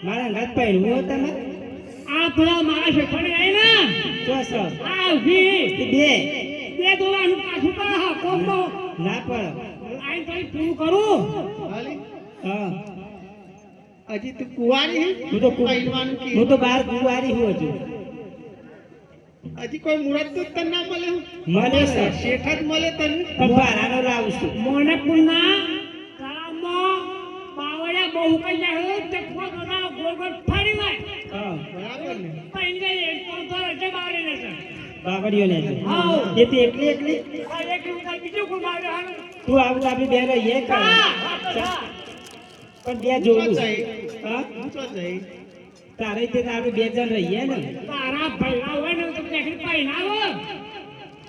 મારા ઘાત પાઈ હું તમે આ થોડા મારા શેઠાણી આવી ને તો સર આ ઉભી બે દોવાનું પાછું પર હા કોમો ના પર આઈ તો પૂરું કરું હા હજી તું કુવારી હું તો બાર કુવારી હું હજી કોઈ મુરત તો તને ના મળે મળે સર શેઠ જ મળે તને પણ બારાનો લાવું છું મોને પુના તારામાં પાવડા બહુ કઈ જાય તે પોતના ગોળ ગોળ ફરી જાય હા બરાબર ને પૈને એક તો રજે બારે ને બાગડીઓ ને હા એથી એકલી આ એક રૂપિયા બીજું કોઈ બારે હાલ તું આવું આપણે બે રહીએ કર પણ બે જોડું હા તો જઈ તારે તે આપણે બે જણ રહીએ ને તારા ભૈલા હોય ને તો દેખી પૈનાવો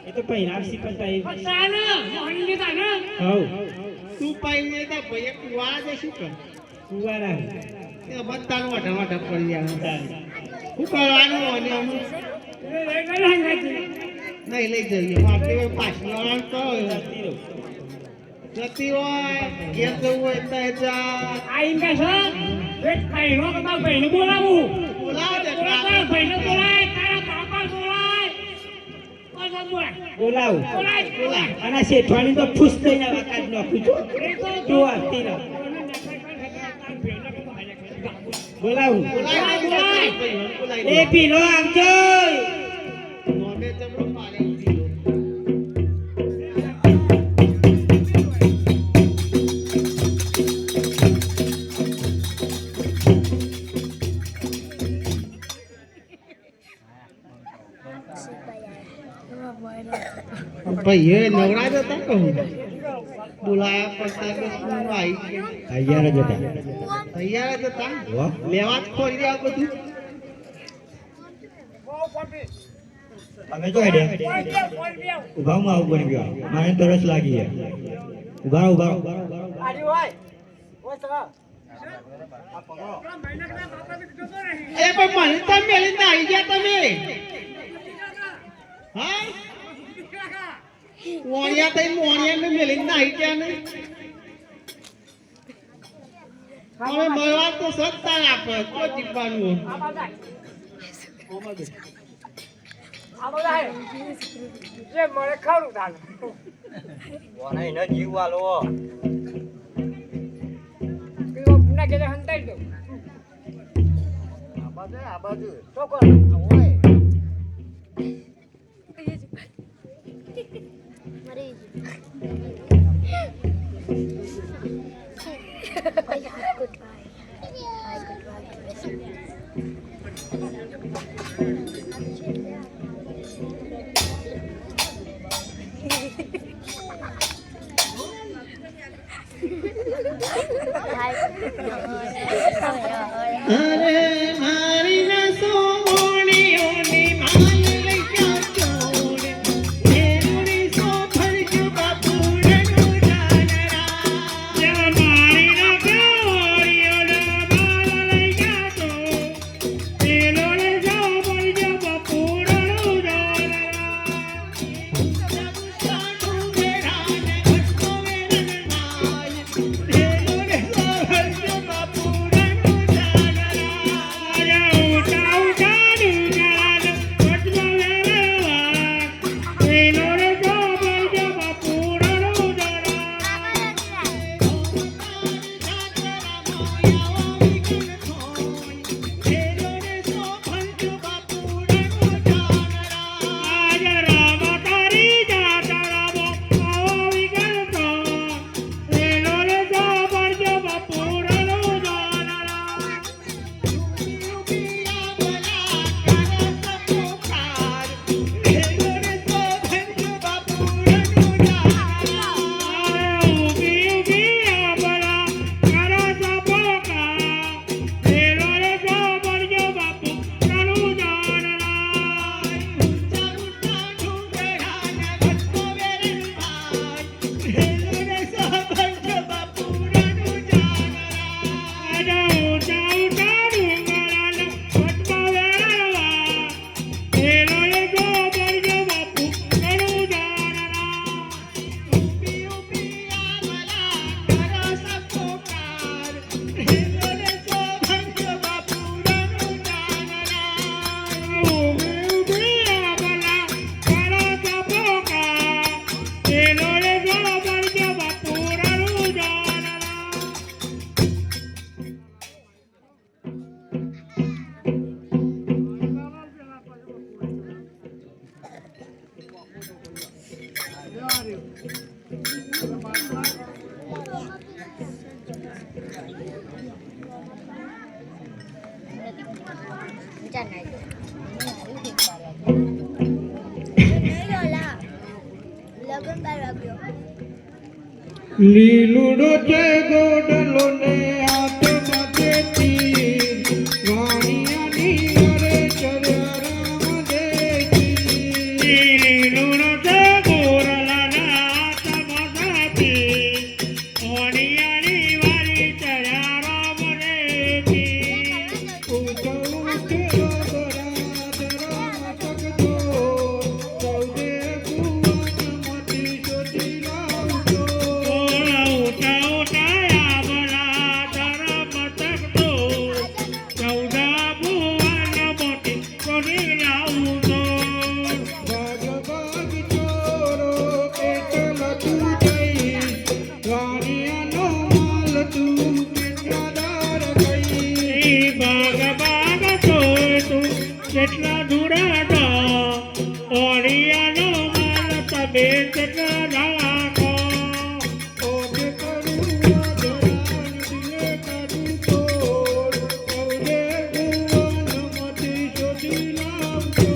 એ તો પહેલા શીખતા પતાને મોહન લીધા ને હવ તું પાઈને તા ભાઈ કુવારા જે શું કર કુવારા એ બધાનું વાટા પડી જાય શું કરવાનું અને અમે નહીં લઈ જઈએ આપણે પાછી વાળા કહો જતી હોય ઘેર જવું હોય તો આઈ કે છે એક પૈનો કદા પૈને બોલાવું બોલાવ દે તારા પૈને બોલાય તારા બાપા બોલાય ઓજા બોલાય બોલાવ અને શેઠવાણી તો ફૂસ થઈને વાકાત નાખું છું જો આતી ના બોલાવું એ પીલો આવજો નોને જમણો પારે ભાઈ એ નવરા જ હતા કહું બોલાયા પડતા કે શું આવી તૈયાર જ હતા તૈયાર જ હતા લેવા જ ખોરી રહ્યા બધું અમે તો હેડે ઉભા હું આવું બની ગયો મારે તરસ લાગી છે ઉભા એ પણ મને તો મેલીને આવી ગયા તમે હા મોણિયા થઈ મોણિયા ને મેલીને આવી ગયા ને હવે મળવા તો સત્તા આપે તો જીવવાનું જે મને ખરું થાને બોને ન જીવવાલો પેલો પુના કે હંતાઈ દો આ બાજુ તો કોણ ઓય મરી અરે મારી ના સોણીઓની લીલુડો છે ગોડલો ને હાથમાં દેતી વાણિયાની વરે ચર્યા રામ દેતી લીલુડો છે ગોરલાના હાથમાં દેતી વાણિયાની વરે ચર્યા રામ દેતી ઉઠવું કે કેટલા દુરાડા ઓળિયાનો માલ તમે કેટલા રાખો ઓકે કરું જવાન દિલે કરું તોડ ઓકે ભુવનમાંથી શોધી લાવજો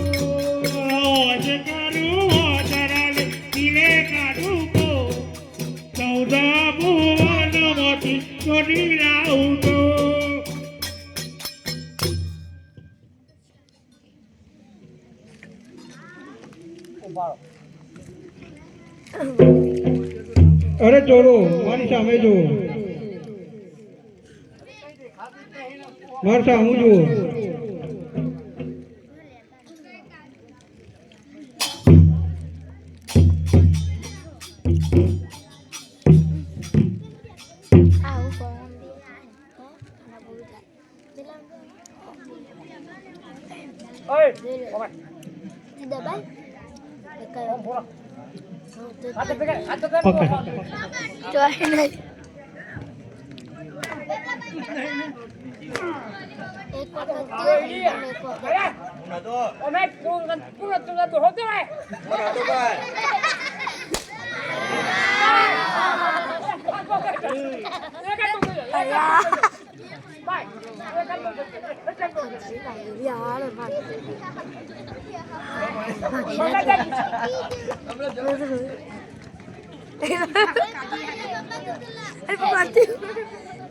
ઓકે કરું જરાન દિલે કરું તોડ ચૌદા ભુવનમાંથી શોધી લાવજો. અરે ચોરો મારી સામે જુઓ, મારી સામે જુઓ.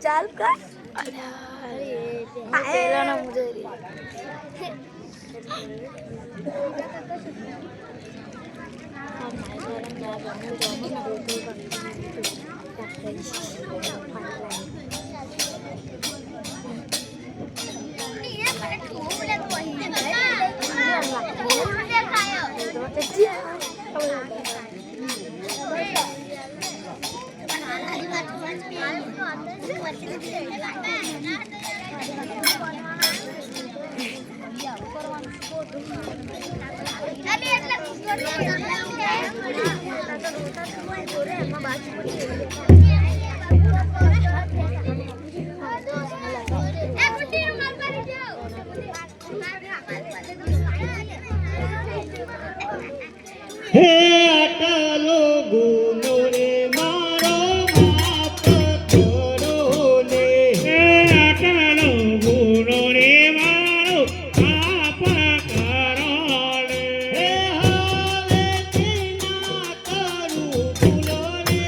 ચાલ કર પેલા ના મુझे હે અટલો ગુનો રે મારો માફ કરો ને, હે અટલો ગુનો રે મારો માફ કરો ને, હે હવે ના કરું ભૂલો રે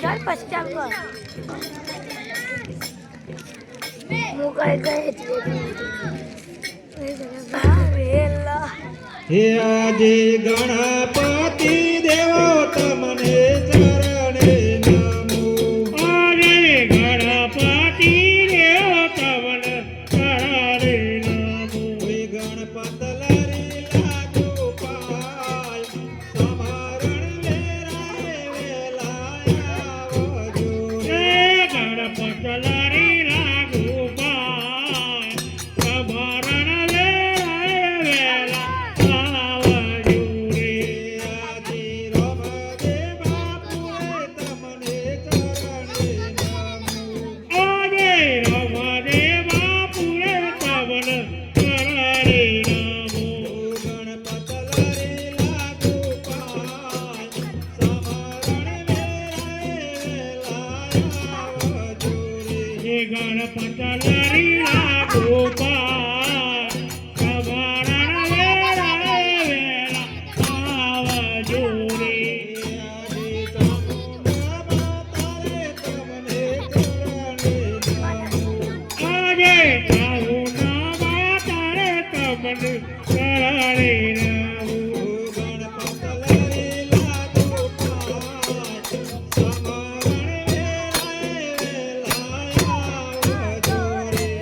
ચાલ પછી ચાલ કર હું કઈ વેલા હે આજે ગણપતિ દેવો તમને ચરણે નમો. આજે ગણપતિ દેવ તમને ચરણે નમો. હે ગણપત લરી લાગુ પાય સમરણ વેરાય વેલાય આવજો. હે ગણપત લરી લાગુ પાય સમરણ વેળાએ વેલા આવજો રે. આજે રમદે બાપુએ તમને ચરણે નમો. આજે રમદે બાપુએ તમને ચરણે નમો. ગણપત લરી લાગુ પાય સમરણ વેરાય વેલાય આવજો રે. હે ગણપત લરી લાગુ પાય સમરણ વેળાએ વેલા આવજો રે. આજે ચાઉના માતારે તમને ચરણે નમો.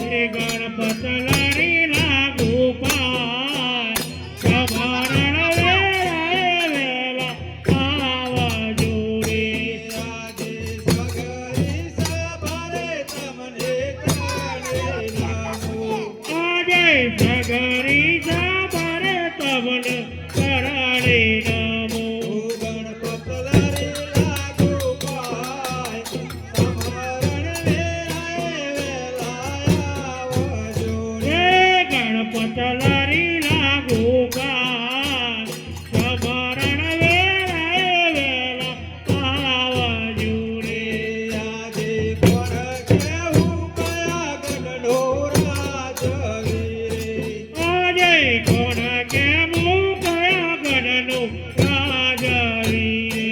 હે ગણપત લરી લાગુ પાય સમરણ વેળાએ વેલા આવજો રે. આજે સગરી સાબરે તમને ચરણે નમો. હે ગણપત લરી લાગુ પાય સમરણ વેળાએ વેલા આવજો રે. આજે કોણ કેમું કયા ગણનું રાજવી રે.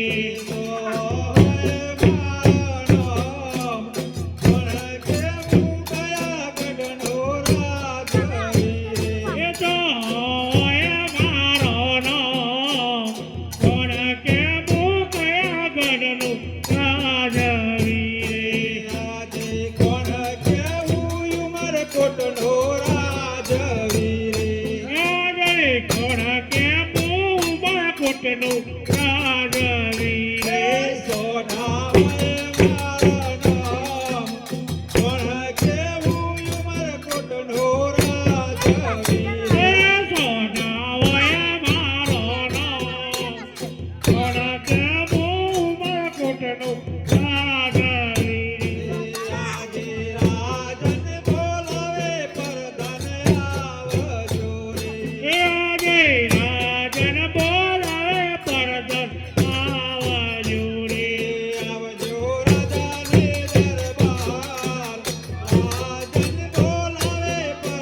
એ તો હોય મારો નામ કોણ કેમું કયા ગણનું રાજવી રે. આજે કોણ કેમું બાળકોટનું રાજવી રે. હે સોના હોય મારો નામ કોણ કેમું બાળકોટનું રાજવી રે. હે આજે રાજન બોલાવે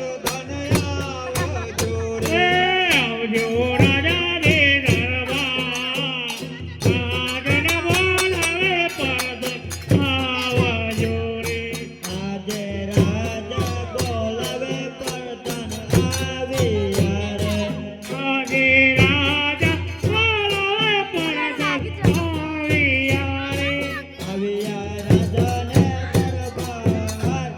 પરદન આવજો રે. હે આવજો રાજા રે દરબાર રાજન બોલાવે પરદન આવજો રે. આજે રાજા બોલાવે પરધન આવ્યા રે. આજે રાજા બોલાવે પરદન આવ્યા રે. આવ્યા રાજાને દરબાર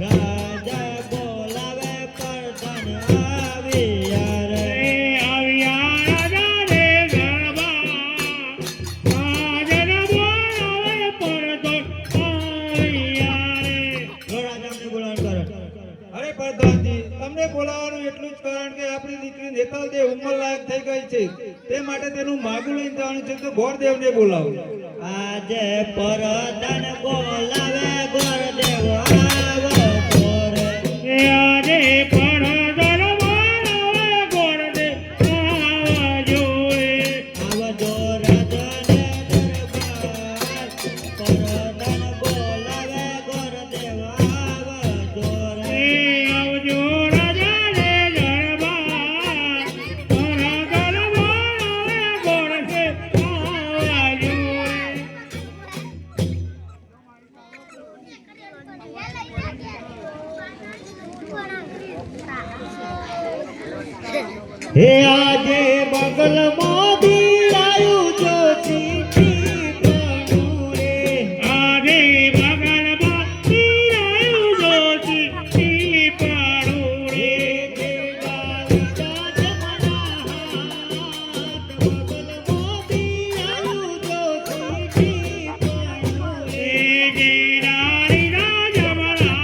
રાજા બોલાવે પરધન આવ્યા રે. હે આવ્યા રાજા રે દરબાર રાજન બોલાવે પરદન આવ્યા રે. રાજાને બોલાવવાનું કારણ. અરે પ્રધાનજી, તમને બોલાવવાનું એટલું જ કારણ કે આપણી દીકરી નેતાલ દેવ ઉંમર લાયક થઈ ગઈ છે, તે માટે તેનું માગું લઈને જવાનું છે, તો ગોરદેવને બોલાવો. આજે પરધાન બોલાવે ગોરદેવ આવો ગોરે. હે આજે પરદન બોલાવે ગોરદેવ આવજો રે. આવજો રાજાને દરબાર પરધાન બોલાવે ગોરદેવ આવજો રે. હે આવજો રાજા રે દરબાર પરદન હે આજે બગલમાં બિરાયું જો ચીઠી પડું રે આજે બગલમાં બિરાયું જો ચીઠી પડું રે જે વાલીના જમણા હાથ બગલમાં બિરાયું જો ચીઠી પડું રે જે નારીના જમણા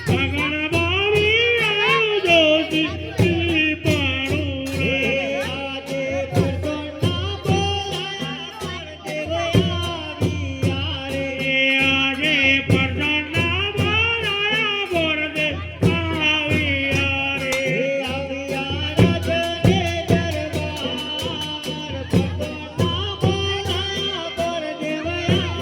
બગલમાં બિરાયું જો ચીઠી પડું હે રે આજે પરગોના બોલાયા પરદેવયા રે આજે પરદાના બોલાયા બોરદે આવ્યા રે આવ્યા રાજને દરબાર પરગોના બોલાયા પરદેવયા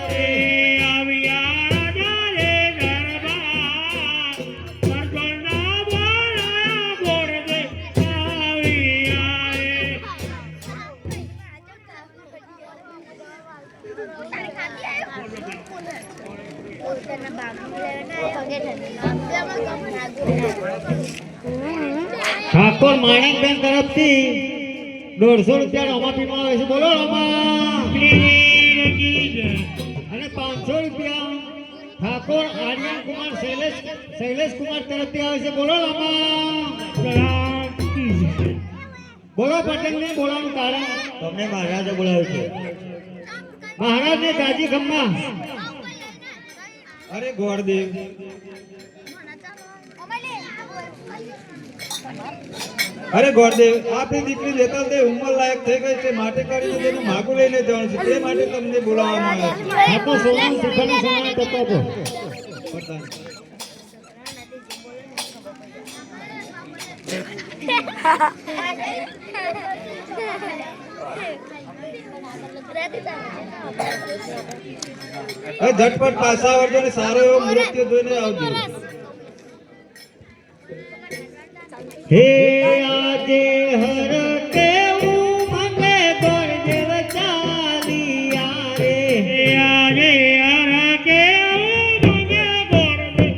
રે આવ્યા રાજા રે દરબાર પરદાના બોલાયા બોરદે આવ્યા રે ઠાકોર માણેકબેન તરફથી 150 રૂપિયા રમાપીમાં આવે છે બોલો રમા અને 500 રૂપિયા ઠાકોર આર્યન કુમાર શૈલેષ કુમાર તરફથી આવે છે બોલો રમા બોલો પટેલ ને બોલાવાનું કારણ તમને મહારાજે બોલાવ્યું છે મહારાજને ગાજી ખમ્મા અરે ગોરદેવ અરે ગોરદેવ આપણી દીકરી લેતા તે ઉંમર લાયક થઈ ગઈ છે માટે કરીને તેનું માગું લઈને જવાનું છે તે માટે તમને બોલાવવામાં આવ્યા આ તો સોનું શીખવાનું સમય તકો છે પતા હવે ઝટપટ પાછા આવજો ને સારો એવો મૃત્યુ જોઈને આવજો હે આજે હર કેવું મને ગોરદેવ ચાલિયા રે આજે હર કેવું મને બોરદે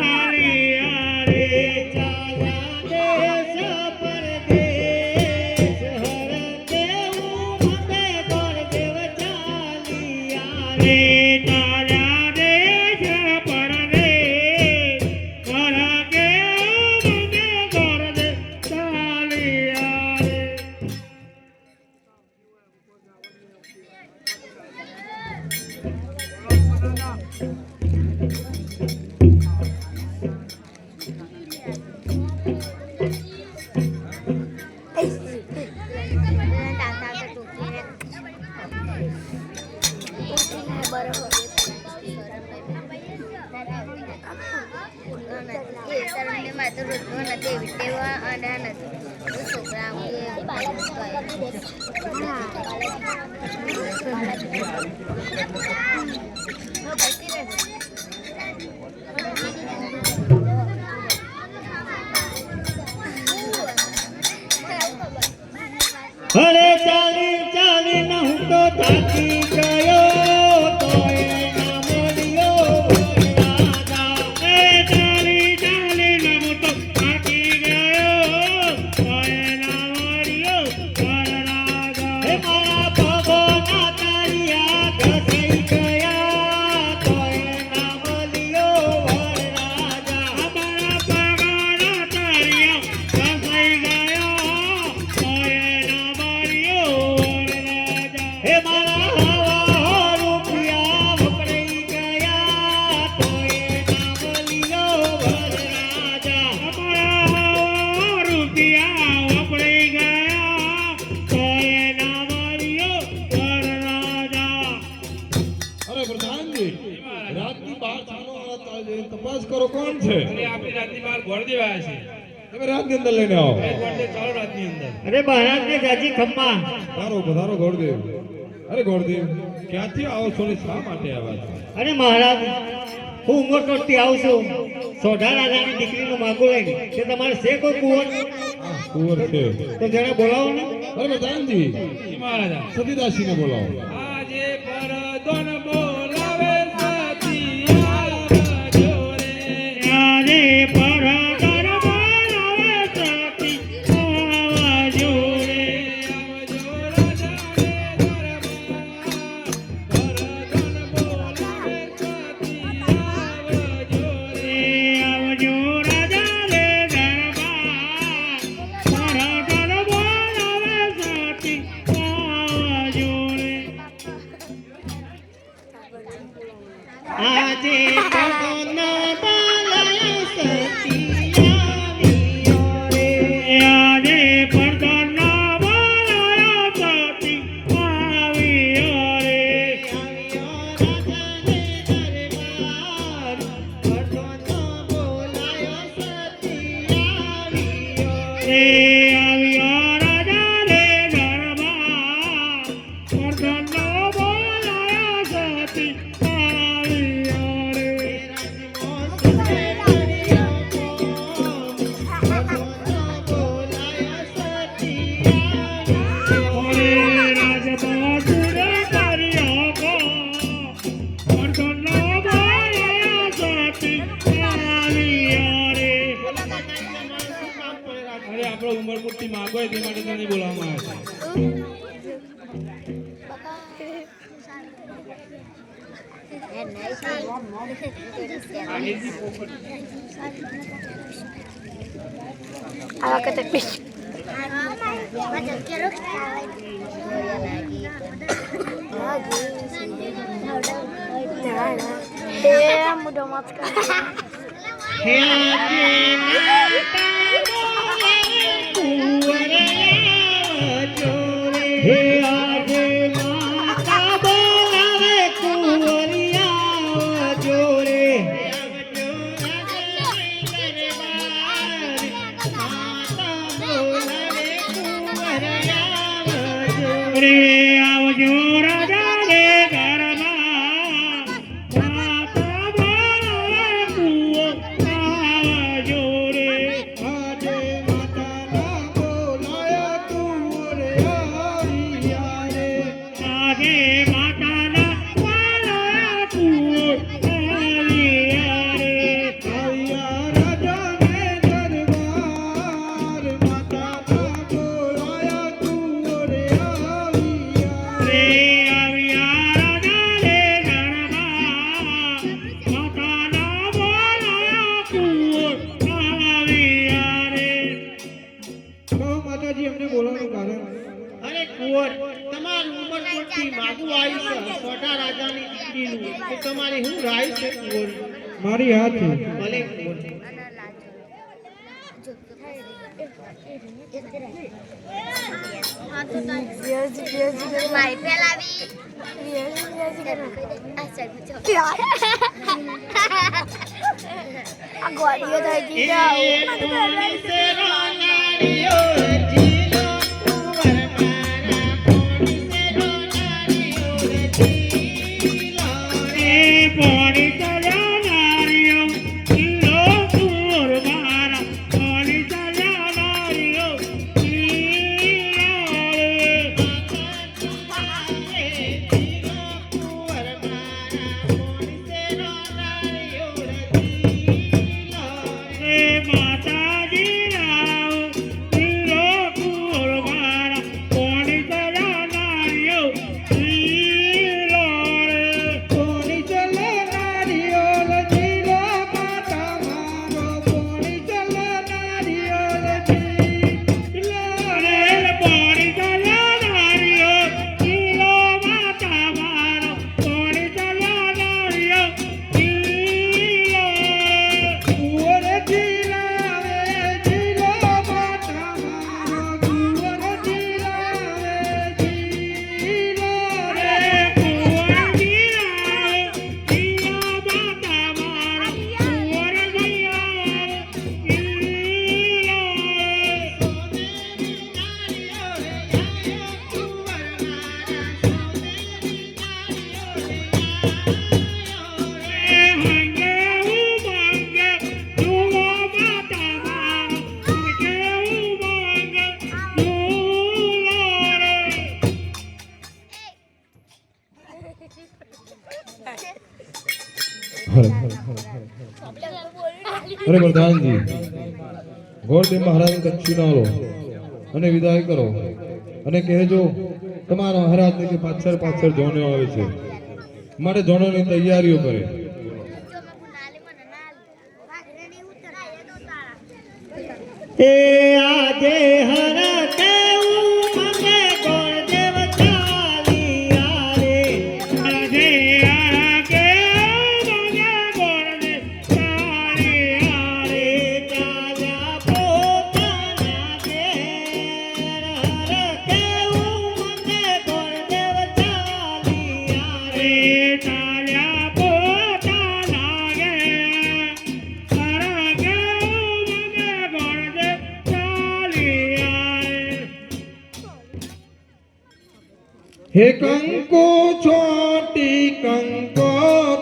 આવ્યા રે ચાલ્યા દેશ પરદેશ હર કેવું મને ગોરદેવ ચાલિયા રે તારા દેશ પરદેશ હર કેવું મને બોરદે આવ્યા રે અરે ચાલી ચાલી ન હું તો થાકી ગયો તોય ના મળ્યો રાજા ચાલી ચાલી નમો તો થાકી ગયો કોયના વર્યો વરરાજા હે મારા પગો ના તાળિયા ઘસાઈ ગયા તોય ના મળ્યો વરરાજા અમારા પગાના તાળિયા ઘસાઈ ગયા કોયના વર્યો વરરાજા હે મારા હવા રૂપિયા વપરાઈ ગયા તોય ના મળ્યો વરરાજા અમારા રૂપિયા વપરાઈ ગયા કોયના વર્યો વરરાજા અરે પ્રધાનજી રાતની 12 થાનો વાળા તાળે તપાસ કરો કોણ છે આપણી રાતની બાર ગોરદેવ આવ્યા છે તમે રાતની અંદર લઈને આવો ગોરદેવ ચાલો રાતની અંદર અરે મહારાજને ગાજી ખમ્મા પધારો ગોરદેવ અરે ગોરદેવ ક્યાંથી આવો છો ને શા માટે આવ્યા છો અરે મહારાજ હું ઉમરકોટથી આવું છું સોઢા રાજાની દીકરીનું માગું લઈને કે તમારે છે કોઈ કુંવર કુંવર છે તો જરા બોલાવો ને અરે પ્રધાનજી મહારાજા સતીદાસીને બોલાવો આજે પરદોન બોલાવે સતી આવજો રે આજે પરદર બોલાવે માટે તને બોલાવવામાં આવ્યા છે. આ વખતે પીશ મોટો મત કર હે આજે માતા બોલાવે કુંવરિયા જોડે રે આવજો રાજા રે ઘરમાં માતા બોલાવે કુંવર આવજો રે આજે માતાના બોલાયા કુંવરિયા રે. આજે માતાના બોલાવે કુંવર આવ્યા રે આવ્યા રાજાને દરબાર માતાના બોલાયા કુંવરિયા રે આવ્યા રાજા રે ઘરમાં માતાના બોલાયા કુંવર આવ્યા રે તો માતાજી અમને બોલાવવાનું કારણ અરે કુંવર તમારી ઉંમર પૂરતી માગું આવી છે સોઢા રાજાની દીકરીનું તો તમારે શું રાય છે કુંવર મારી હાથ છે. ભલે કુંવર આ ગોળીઓ થઈ ગઈ પોણી ચલ્યા નારીઓ કિલ્લો કુંવર મારા પોણી ચલ્યા નારીઓ રે માતાજી રાવ કિલ્લો કુંવર મારા પોણી ચલ્યા નારીઓ કિલ્લો પોણી ચલે નારિયોલ જીલો માતા મારો પોણી ચલે નારિયોલ જીલો રે પોણી ચલ્યા નારીઓ કિલ્લો માતા મારો પોણી ચલ્યા નારીઓ કિલ્લો કુંવર જીલાવે જીલો માતા મારો કુંવર જીલાવે જીલો રે કુંવર જીરાવે કિલ્લો માતા મારો કુંવર જીરાવે કિલ્લો હંગે ઉમંગે ઝૂલો માતા મારો હંગે ઉમંગે ઝૂલો રે અરે પ્રધાનજી ગોરદેવ મહારાજ કચ્છી ના લો અને વિદાય કરો અને કહેજો તમારા મહારાજને કે પાછળ પાછળ જોણો આવે છે માટે જોણોની તૈયારીઓ કરે એ આજે હર કેવું મને ગોળદેવ ચાલિયા રે આજે આકે મને બોલને તારે રે ચાલ્યા પોતાના ઘેર હર કેવું મને ગોળદેવ ચાલિયા રે રે ચાલ્યા પોતાના ઘેર હર કેવું મને બોલને ચાલ્યા હે કંકો છોટી કંકો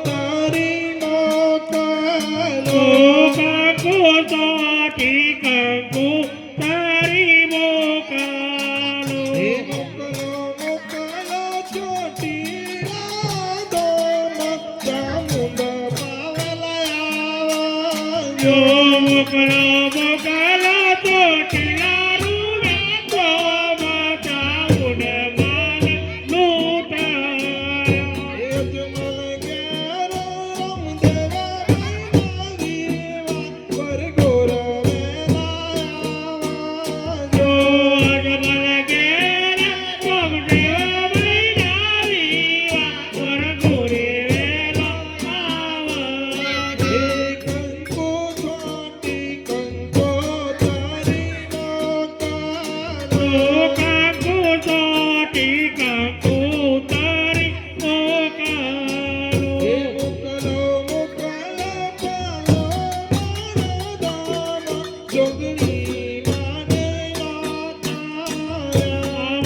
તારી મોકલો કંકુ ચોટી કંકુ તારી મોકલો હે મોકલો મોકલો છોટી રાધો મક્કા મુંડ પાવલાયા જો મોકલો મોકલો ચોટીલા રૂડા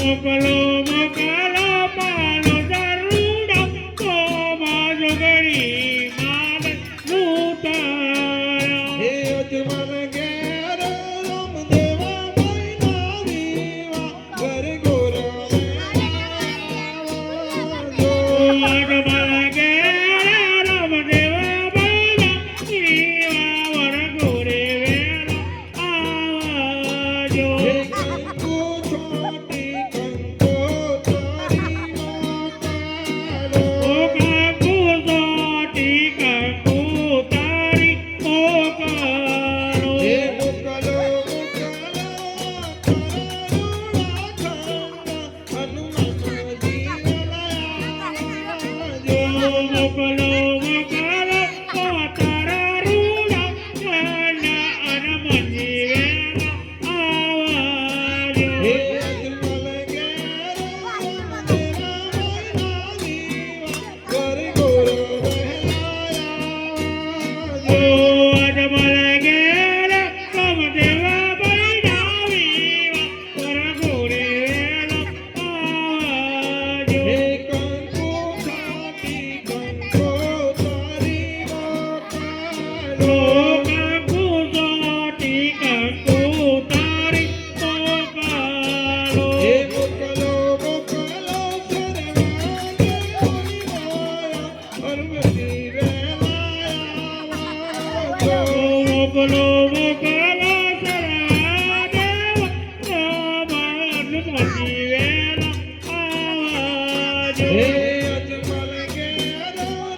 મોકલો મોકલો પાલો દરુડા ઓ બાજુ ગણી માન લૂંટાયા હે અજમલ ઘેર રામ દેવા મૈના વીવા ઘર ગોરા જો અજમલ ઘેર રામ દેવા મૈના વીવા વર ગોરે વેલા આવજો હે કંકુ છોટી કંકો તારી માતાલો ઓ કાકુ સોટી કાકુ તારી મોકલો હે મોકલો મોકલો કરુણા હનુમાનજી મોકલો મોકલો તારા રૂડા કરના અનમજી વેલા આવજો હે અજમલ ઘેર રામ દેવા મૈના વીવા ઘર ગોરા વહેલાયા ઓ અજમલ ઘેર રામ દેવા મૈના વીવા વર ગોરે વેલા આવજો હે કંકુ છાટી કંકો તારી માતાલો ઓ કાકુ સોટી કાકુ તારી મોકલો હે મોકલો મોકલો શરણાગત હરમતી વેલાયા મોકલો મોકલો સરા દેવ બાન મોતી વેલા આવજો હે અજમલ ઘેર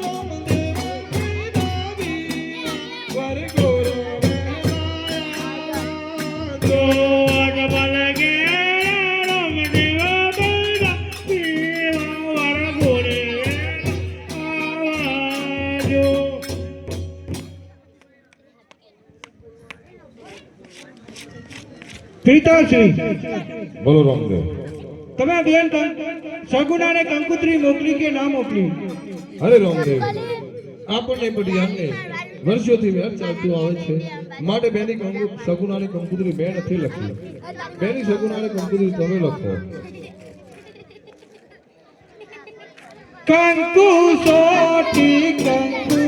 રામ દેવા મૈના વીવા વર ગોરા તો વહેલાયા અજમલ ઘેર રામ દેવા મૈના વીવા વર ગોરે આવજો પિતાશ્રી બોલો રામદેવ તમે બેન સગુણાને કંકુત્રી મોકલી કે ના મોકલી? અરે રામદેવ આપણને બધી અમને વર્ષોથી વેર ચાલતું આવે છે માટે બેની સગુણાની કંકુત્રી મેં નથી લખી બેની સગુણાની કંકુત્રી તમે લખો કંકુ સોટી કંકુ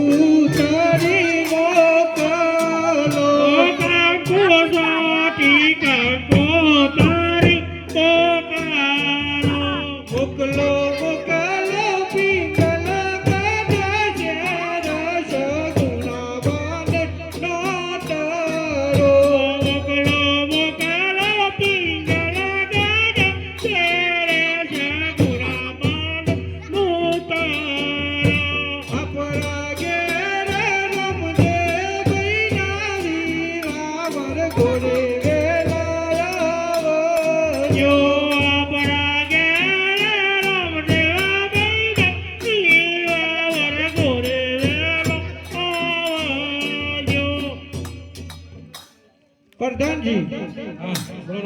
તારી મોકલો ઓ કાકુ સોટી કાકુ તારી મોકલો મોકલો મોકલો પિંગલ કાજે સગુણા બાને નાતરો મોકલો મોકલો પિંગલ ગાજા તેરે સગુણા માન નૂતારા આપણા ઘેર રામ દેવ મૈના વીવા વર ગોરે વેલાયા જો આપણા ઘેર રામ દેવા મૈના વીવા વર ગોરે વેલા આવજો પ્રધાનજી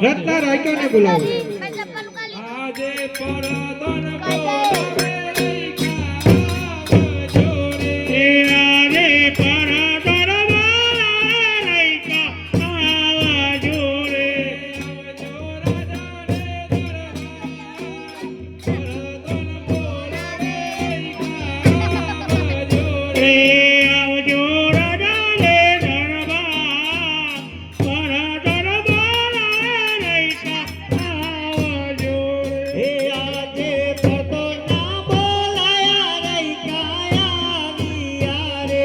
રત્ના રાયકાને બોલાવો. આજે પરદન એ આજે પર દરબાર રૈકા આવજો રે રે આવજો રાજા રે દરબાર પર દરબાર રૈકા આવજો રે હે આજે પડતો ના બોલાયા રૈકાયા વિયા રે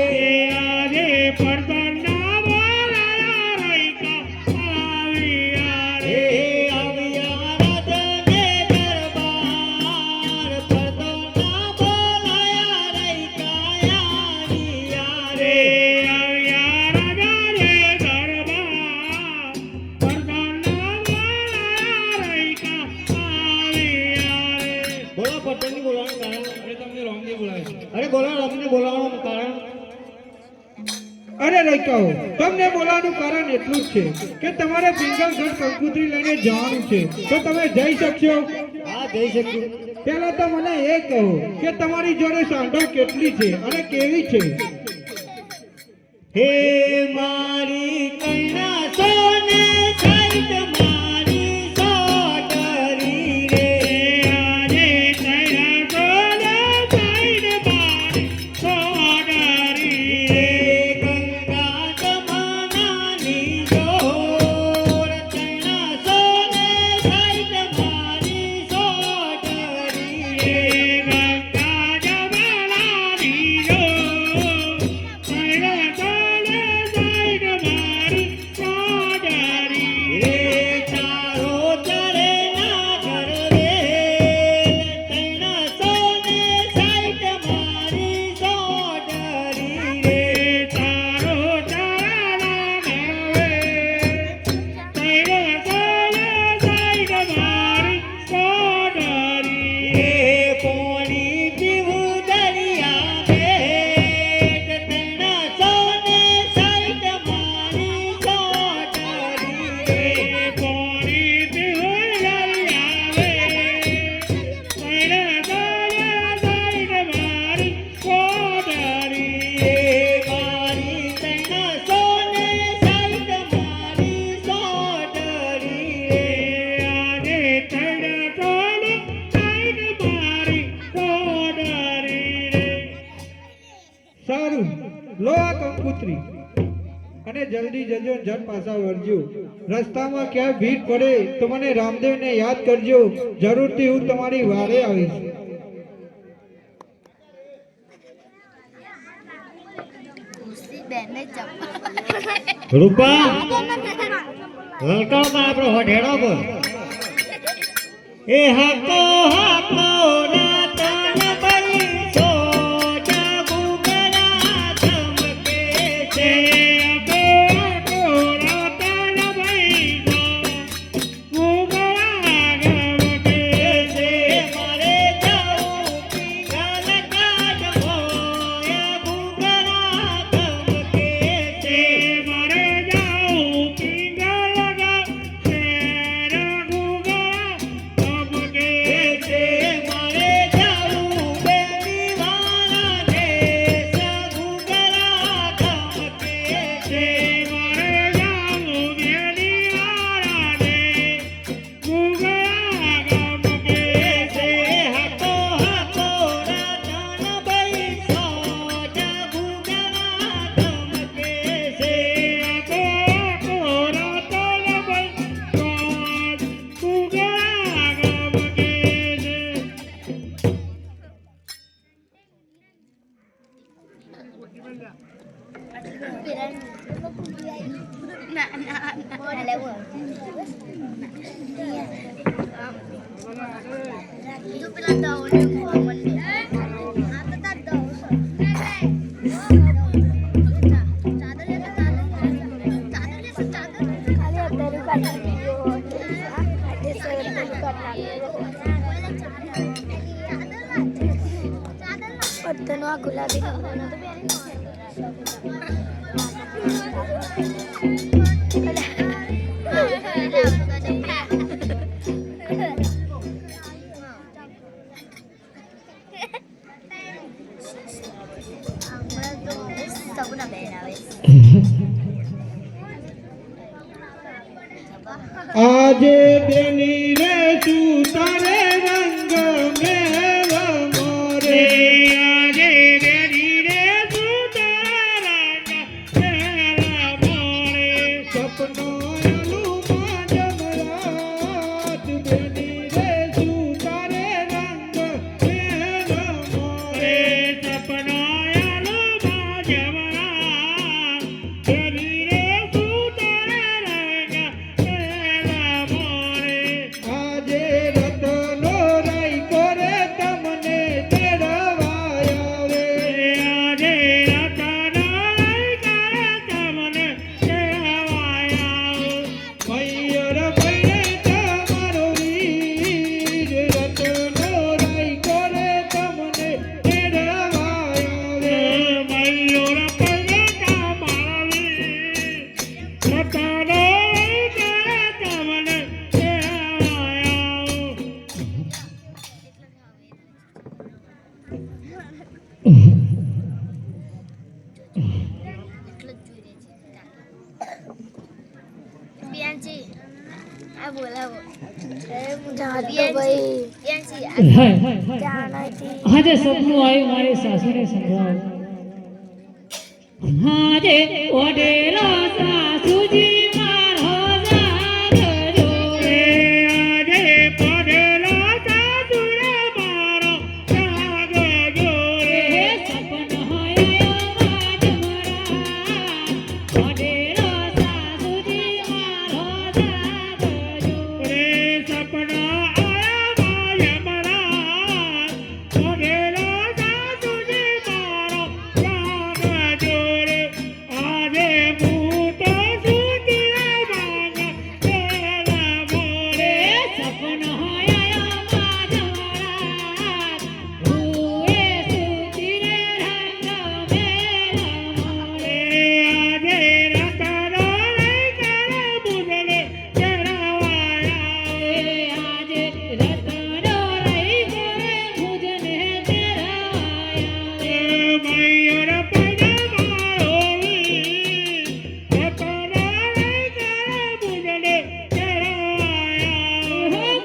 આજે પરદના બોલાયા રૈકા આવ્યા હે રે આવ્યા રાધને દરબાર પડતો ના બોલાયા રૈકાયા વિયા રે રે આવ્યા રાજા રે દરબાર પરદના બોલાયા રૈકા આવ્યા રે બોલો પટેલની બોલાવાનું કારણ તમને રોંગી બોલાય છે. અરે બોલો અમને બોલાવવાનું કારણ અરે રૈકાઓ તમને બોલાવાનું કારણ એટલું જ છે કે તમારે પિંગલગઢ કંકુત્રી લઈને જવાનું છે તો તમે જઈ શકશો? હા જઈ શકીએ પહેલા તો મને એ કહો કે તમારી જોડે સાંઢો કેટલી છે અને કેવી છે? હે મારી કન્યા સોને સાઈડ મારી સોટરી રે શ્રી અને જલ્દી જજો જટ પાછા વળજો રસ્તામાં ક્યાંય ભીડ પડે તો મને રામદેવને યાદ કરજો જરૂરથી હું તમારી વારે આવીશ રૂપા લલકારો આપણો હોઢેડો પર એ હાકો હાકો રાતન બળી સોજા ગુગરા ચમકે છે गुलाबी આજે બેની રે સુતારે રંગ મેલ મોરે આજે બેની રે સુતારે રંગ મેલ મોરે સપનો અનુમાન જમરાત બેની રે સુતારે રંગ મેલ મોરે સપનો અનુમાન જમરાત બેની રે સુતારે રંગ આજે રતનો રાઈ કરે તમને તેડવાયા રે આજે રતનો રાઈ કરે તમને તેડવાયા મૈયર ભૈરે તમારો વીર રતનો રાઈ કરે તમને તેડવાયા રે મૈયર ભૈરે તમારો વીર રતનો રાઈ કરે તમને આજે સપનું આવ્યું મારી સાસુને સંભળાવ આજે ઓઢેલો સાસુજી મારો જાગજો રે આજે પડેલો સાસુરે મારો જાગજો રે સપનો આવ્યો મારા ઓઢેલો સાસુજી મારો જાગજો રે સપનો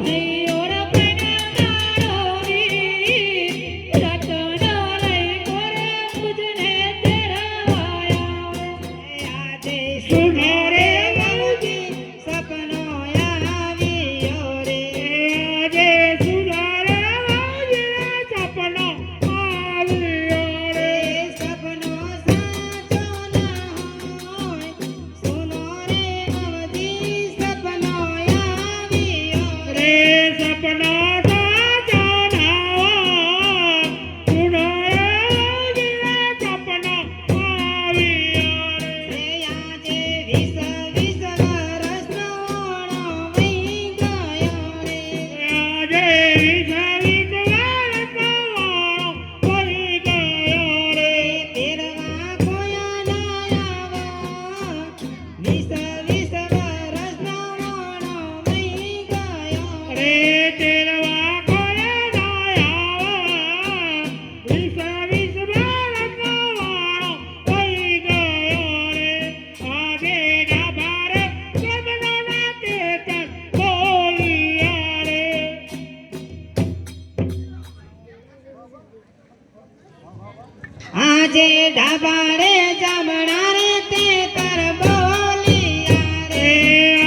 ભૈયો સપના સાચા ઉડાયા સપના આવ્યા રે આજે ઢાબારે જમણા રે તે તર બોલિયા રે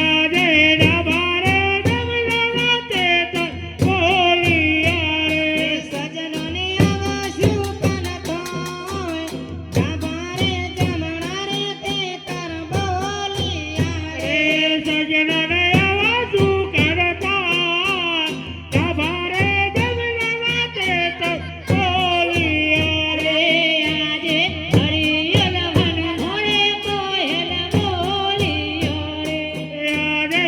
આજે ઢાબારે જમણા તે તર બોલિયા રે સજનોને આવશું કન થોય ઢાબારે જમણા રે તે તર બોલિયા રે સજનોને આવશું કન થોય ઢાબારે જમણા તે તર બોલિયા રે આજે હરિયલ વન મોરે કોયલ બોલિયો રે આજે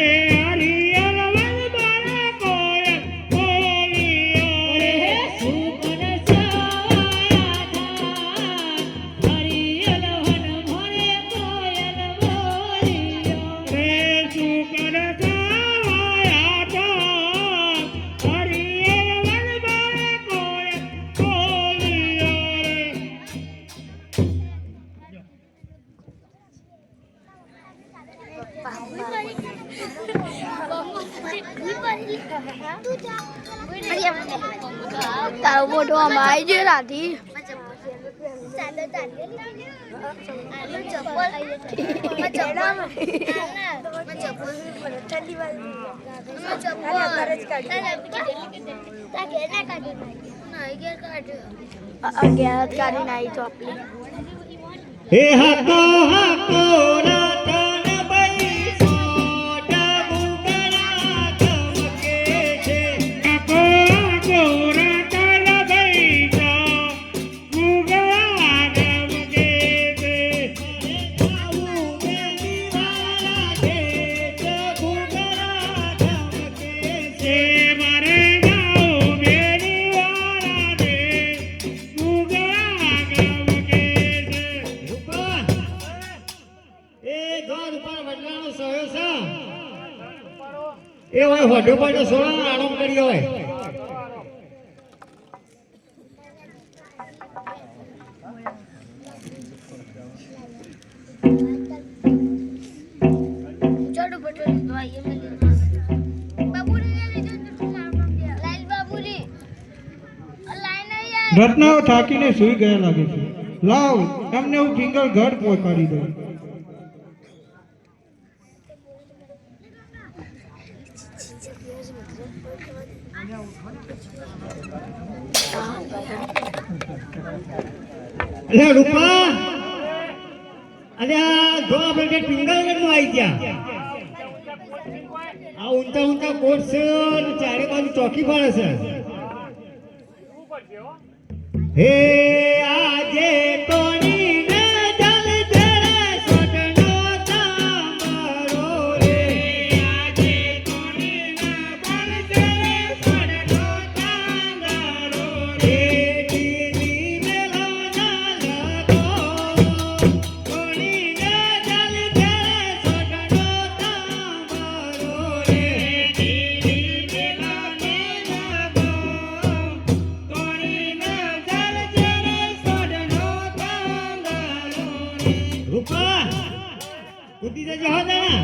હરિયલ વન મોરે કોયલ બોલિયો રે સુકન સવાયા થા હરિયલ વન મોરે કોયલ બોલિયો રે સુકન સવાયા થા હરિયલ વન મોરે કોયલ બોલિયો રે તારો મોટો આમાં આવી ગયો રાધી અગિયાર કાઢીને આવી તો આપલી હે હકો હકો રાતન બૈસો ડબુકડા ચમકે છે હકો હકો રાતન બૈસો ગુગળા ગમકે છે આવું બેની વાળા છે ડબુકડા ચમકે છે મારે જાઓ મેરી વાળા દે ગુગળા ગમકે છે ઉપર એ ઘર ઉપર વડલાનો સયો છે એ હોય હોડો પાડો સોળા આરામ કરી હોય ચડો બટો ભાઈ એમ બાબુરી ને લીધું તું મારું લાલ બાબુરી લાઈન આયા રત્નાઓ થાકીને સૂઈ ગયા લાગે છે. લાવ તમને હું ફિંગર ઘર પહોંચાડી દઉં. અરે રૂપા અરે આ જો આપણે કે પિંગલગઢ નું આવી ગયા આ ઊંચા ઊંચા કોટ છે અને ચારે બાજુ ચોકી પડે છે હે આજે તોની ને જલ જરે સોટનો તાંબરો રે આજે તોની ના બળ જરે સોટનો તાંબરો રે દીદી મેલો ના લગો તોની ને જલ જરે સોટનો તાંબરો રે દીદી મેલા ને લાગો તોની ના જલ જરે સોટનો તાંબરો રે રૂપા કૂદી જજો હો જણા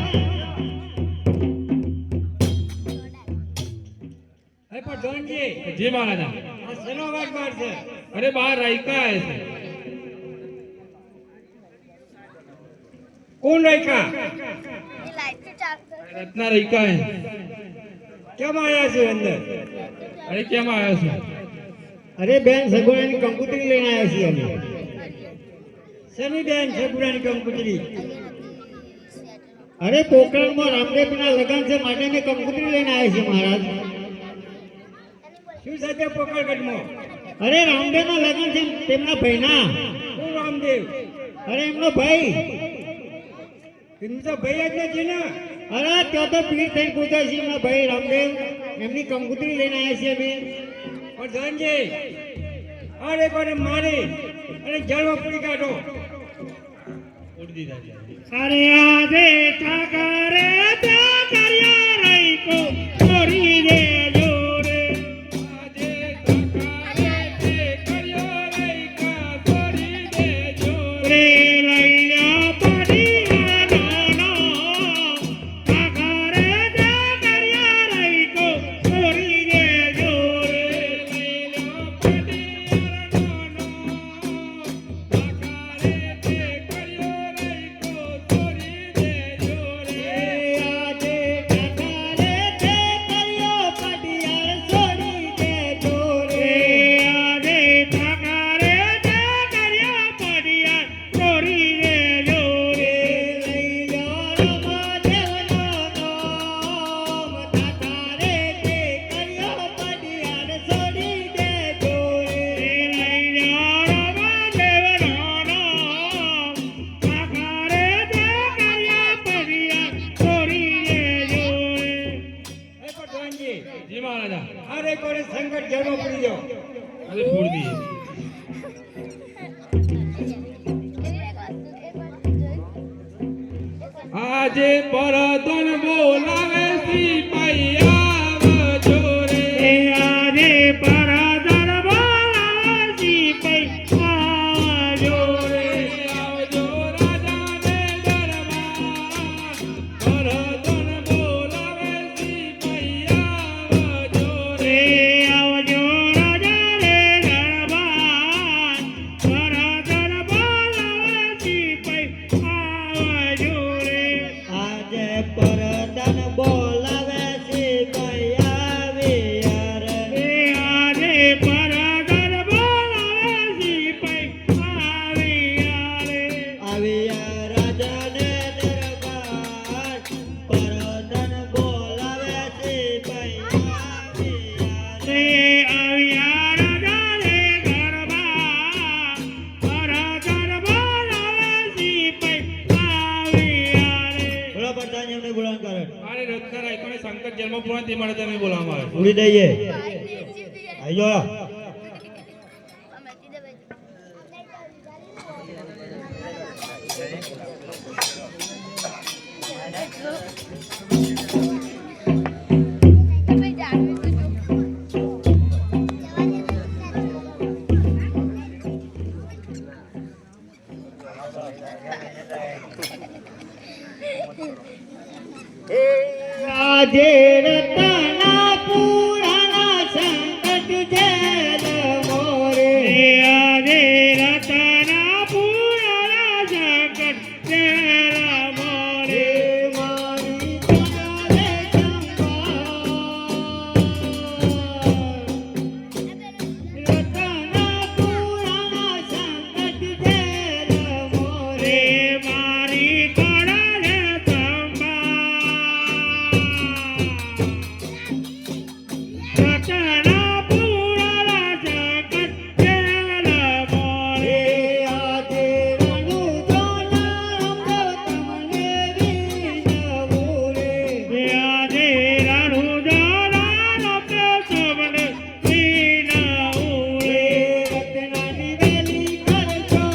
અરે પણ જોનજી જી મહારાજા આ શેનો અવાજ બહાર છે? અરે બહાર રાયકા આવે છે કોણ રાખ્યા? એ લાઈટ તો ચાલતો રત્ના રાયકા હે કેમ આયા છે અંદર? અરે કેમ આવ્યો છે અરે બેન સગુણાની કંકુતરી લઈને આવ્યા છીએ અમે શેની બેન છે પુરાણી કંકુતરી? અરે પોકરણમાં રામદેવના લગન છે માટે મેં કંકુતરી લઈને આવ્યા છીએ મહારાજ શું સાથે પોકળગઢમાં અરે રામદેવના લગ્ન છે તેમના ભાઈના. હું રામદેવ અરે એમનો ભાઈ. એમ તો ભાઈ જ નથી ને. અરે ત્યાં તો પીર થઈને પૂછાય છે એમના ભાઈ રામદેવ. એમની કંકુતરી લઈને આવ્યા છીએ અમે. પણ ધનજી અરે કોને મારી અને જળમાં પૂરી કાઢો. અરે આજે ઠાકરે ત્યાં કર્યા રઈકો ચોરી દે જોરે. આજે ઠાકરે તે કર્યો રઈકા ચોરી દે જોરે. લઈલા પાડીનો ઠાકરે ત્યાં કર્યા રઈકો ચોરી દે જોરે. લઈલા પાડીનો ઠાકરે તે કર્યો રઈકો ચોરી દે જોરે. આજે ઠાકરે તે કર્યો પટિયાર છોડી દેજો રે. આજે ઠાકરે તે કર્યા પડિયા ચોરી દે જોરે. લઈ લો રામાદેવનો નામ. ઠાકરે તે કર્યો પટિયાર છોડી દેજો રે. એ પ્રધાનજી અરે કોને સંકટ જળમાં પૂરી જાઓ. આજે પરદન બોલાવે સિપાઈ આવજો રે. આજે પરદન બોલાવે સિપાઈ આવજો રે. આવજો રાજાને દરબાર. પરદન બોલાવે સિપાઈ આવજો રે. આવજો રાજાને દરબાર. પરદન બોલાવે સિપાઈ આવજો રે. આજે પરદન બોલાવે છે ભાઈ આવ્યા રે. આજે પરદન બોલાવે સિપાઈ આવ્યા રે. આવ્યા રાજાને દરબાર. પરદન બોલાવે છે ભાઈ આવ્યા રે. આવ્યા રાજાને દરબાર. પરદન બોલાવે સિપાઈ આવ્યા રે. બોલો પ્રધાનજી અમને બોલાવ કરે. અરે રત્નારાય કોને સંકટ જન્મ પૂર્ણ તે માટે તમે બોલાવવામાં આવે. ઉડી દઈએ આયો. આજે રતના પુરાણા સંકટ જેલ મોરે. આજે રતના પૂર્ણ સંકટ તેરા મોરે. મારી તને રતના પુરાણા સંકટ જેલ મોરે. મારી કળાને સંભાળ. રતના પૂર્ણ સંકટ તેરા મોરે. આજે રણુ જોના તમને વિનવું રે. આજે રાણુ જોડાનો પ્રસવને વિનાવું રે. રત્નાની વેલી કરજો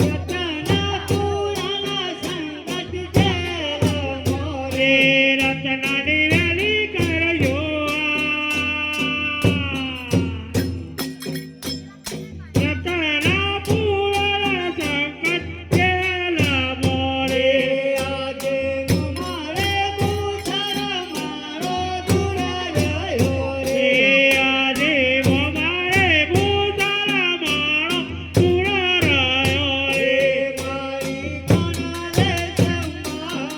રતના પુરાણા સંકટ જેલ મોરે. રતનાની વેલી કરજો. રતના પૂર્ણ સંકટ તેરા મોરે. આજે મારે પૂછર મારો દૂર રહ્યો રે. આજે મારે ભૂતારા મારો પૂર્ણ રહ્યો રે. મારી કોનાલે સંભાળ.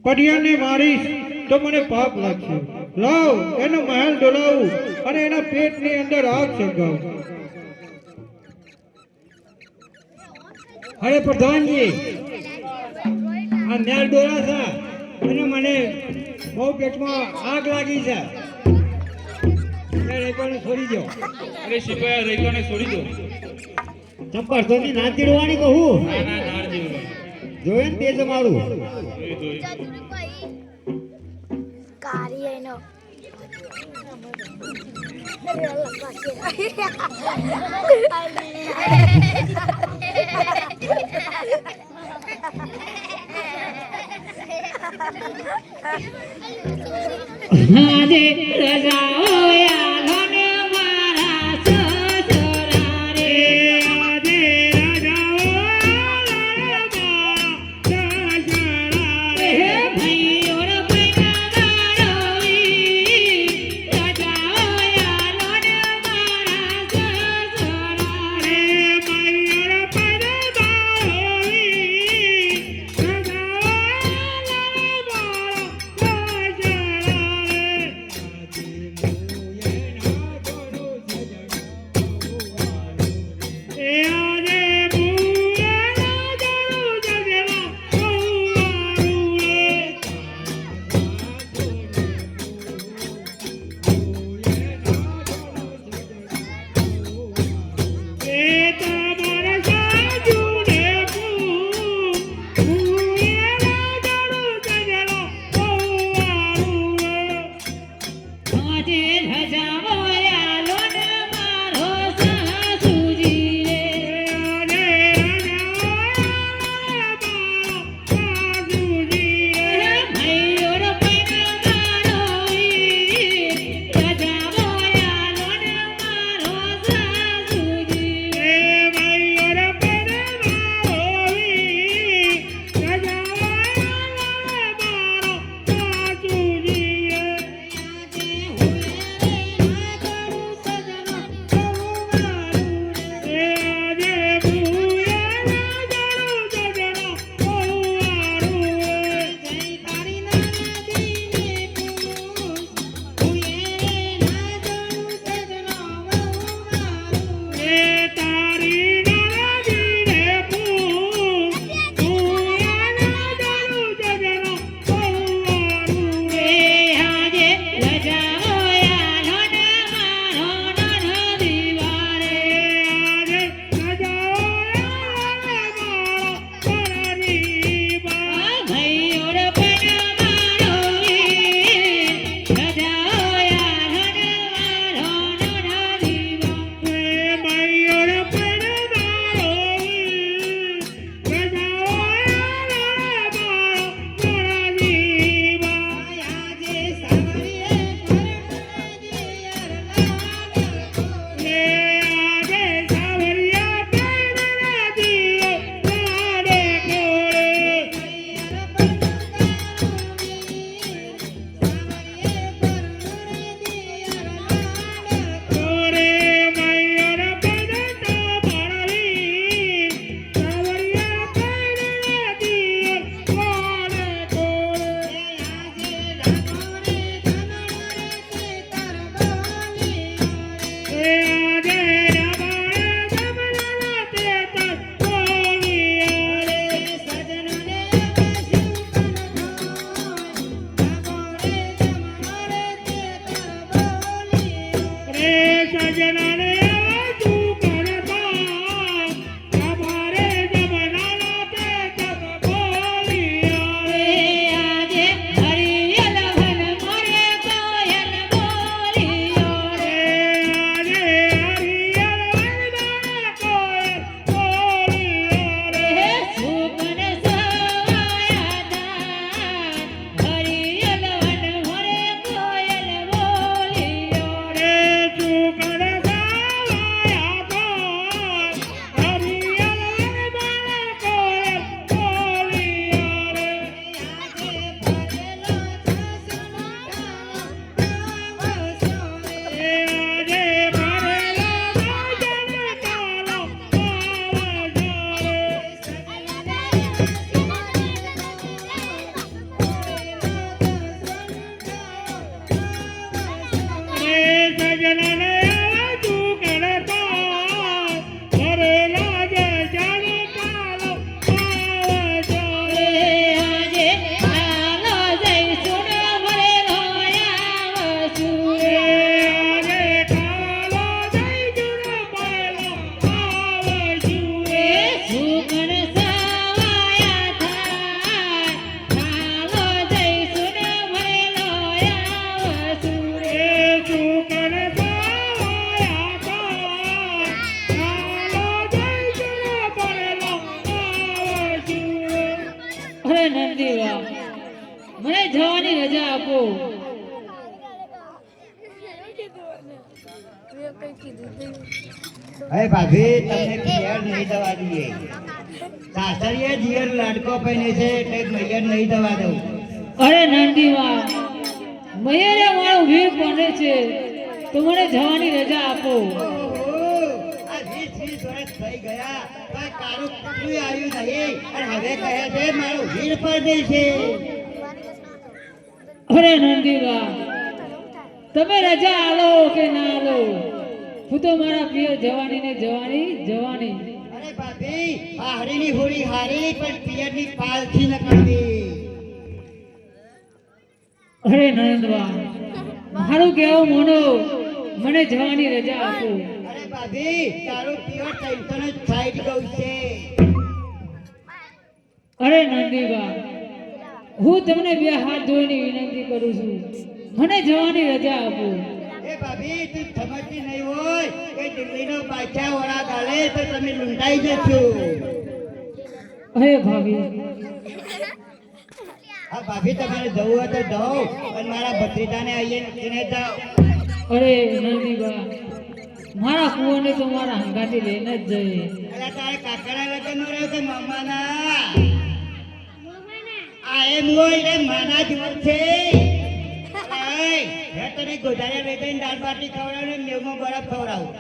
પઢિયાને મારીશ તો મને પાપ લાગશે. લાવ એનો મહેલ ડોલાવું અને એના પેટની અંદર આગ સળગાવું. અરે પ્રધાનજી, આ મેલ ડોલા છે અને મને બહુ પેટમાં આગ લાગી છે. રેકોને છોડી દો. અરે સિપાઈ રેકોને છોડી દો. ચંપા તો ના ચીડવાની કહું ના ના નાર જેવું જોયે ને તેજ મારું જાદુરી ભાઈ કારી એનો અરે અલ્લાહ પાકે આજે રજાઓ યાલોને મારા સસરા રે. આજે રાજાઓ લાડવા સસરા રે. હે ભાઈઓ રે પૈના દાડોઈ, રજાઓ યાલોને મારા સસરા રે. મયુર પરદાઈ રાજાઓ લાડવા સસરા રે. નંદીવા મને જવાની રજા આપો. અરે ભાભી તમને પિયર નહીં દવા દઈએ. સાસરીએ જીયર લાડકો પહેને છે એટલે મૈયર નહીં દવા દઉં. અરે નંદીવા મયરે મારું વીર બને છે તો મને જવાની રજા આપો. આ 20 વર્ષ થઈ ગયા પણ તારું કશું આવ્યું નહીં અને હવે કહે છે મારું વીર પરદે છે. અરે નંદીવા તમે રજા આલો કે ના આલો હું તો મારા પિયર જવાની ને જવાની. અરે ભાભી આ હરીની હોળી હારી પણ પિયરની પાલથી નકામી. અરે નંદવા મારું કહેવું મોનો મને જવાની રજા આપો. અરે ભાભી તારું પિયર 360 ગયું છે. અરે નંદીવા હું તમને બે હાથ ધોઈને વિનંતી કરું છું મને જવાની રજા આપો. એ ભાભી તું સમજતી નહીં હોય કે દિલ્હીનો બાદશાહ વડા ગાલે તો તમે લૂંટાઈ જશો. અરે ભાભી હા ભાભી તમારે જવું હોય તો જાઓ પણ મારા ભત્રીજાને આવીને જાઓ. અરે નંદીવા મારા કુંવરને તો મારા હંગાથી લઈને જ જઈએ. અરે તારે કાકાના લગ્ન નો રહ્યો કે મામાના? આ એમ હોય એટલે માના જીવન છે. હે તને ગોધારિયા લઈ જઈને દાળ બાટી ખવડાવું ને મેવમાં બરફ ખવડાવું.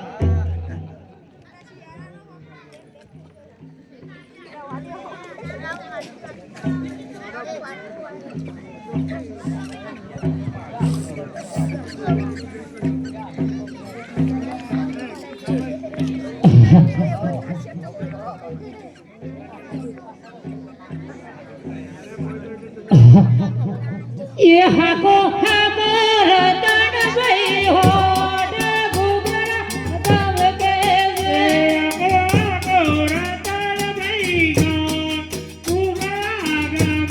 એ હાકો હાકો રતન ભાઈ હોડ ગુગરા તમ કે ભાઈ જાદુ વીરા દેશ ગુગરા તમ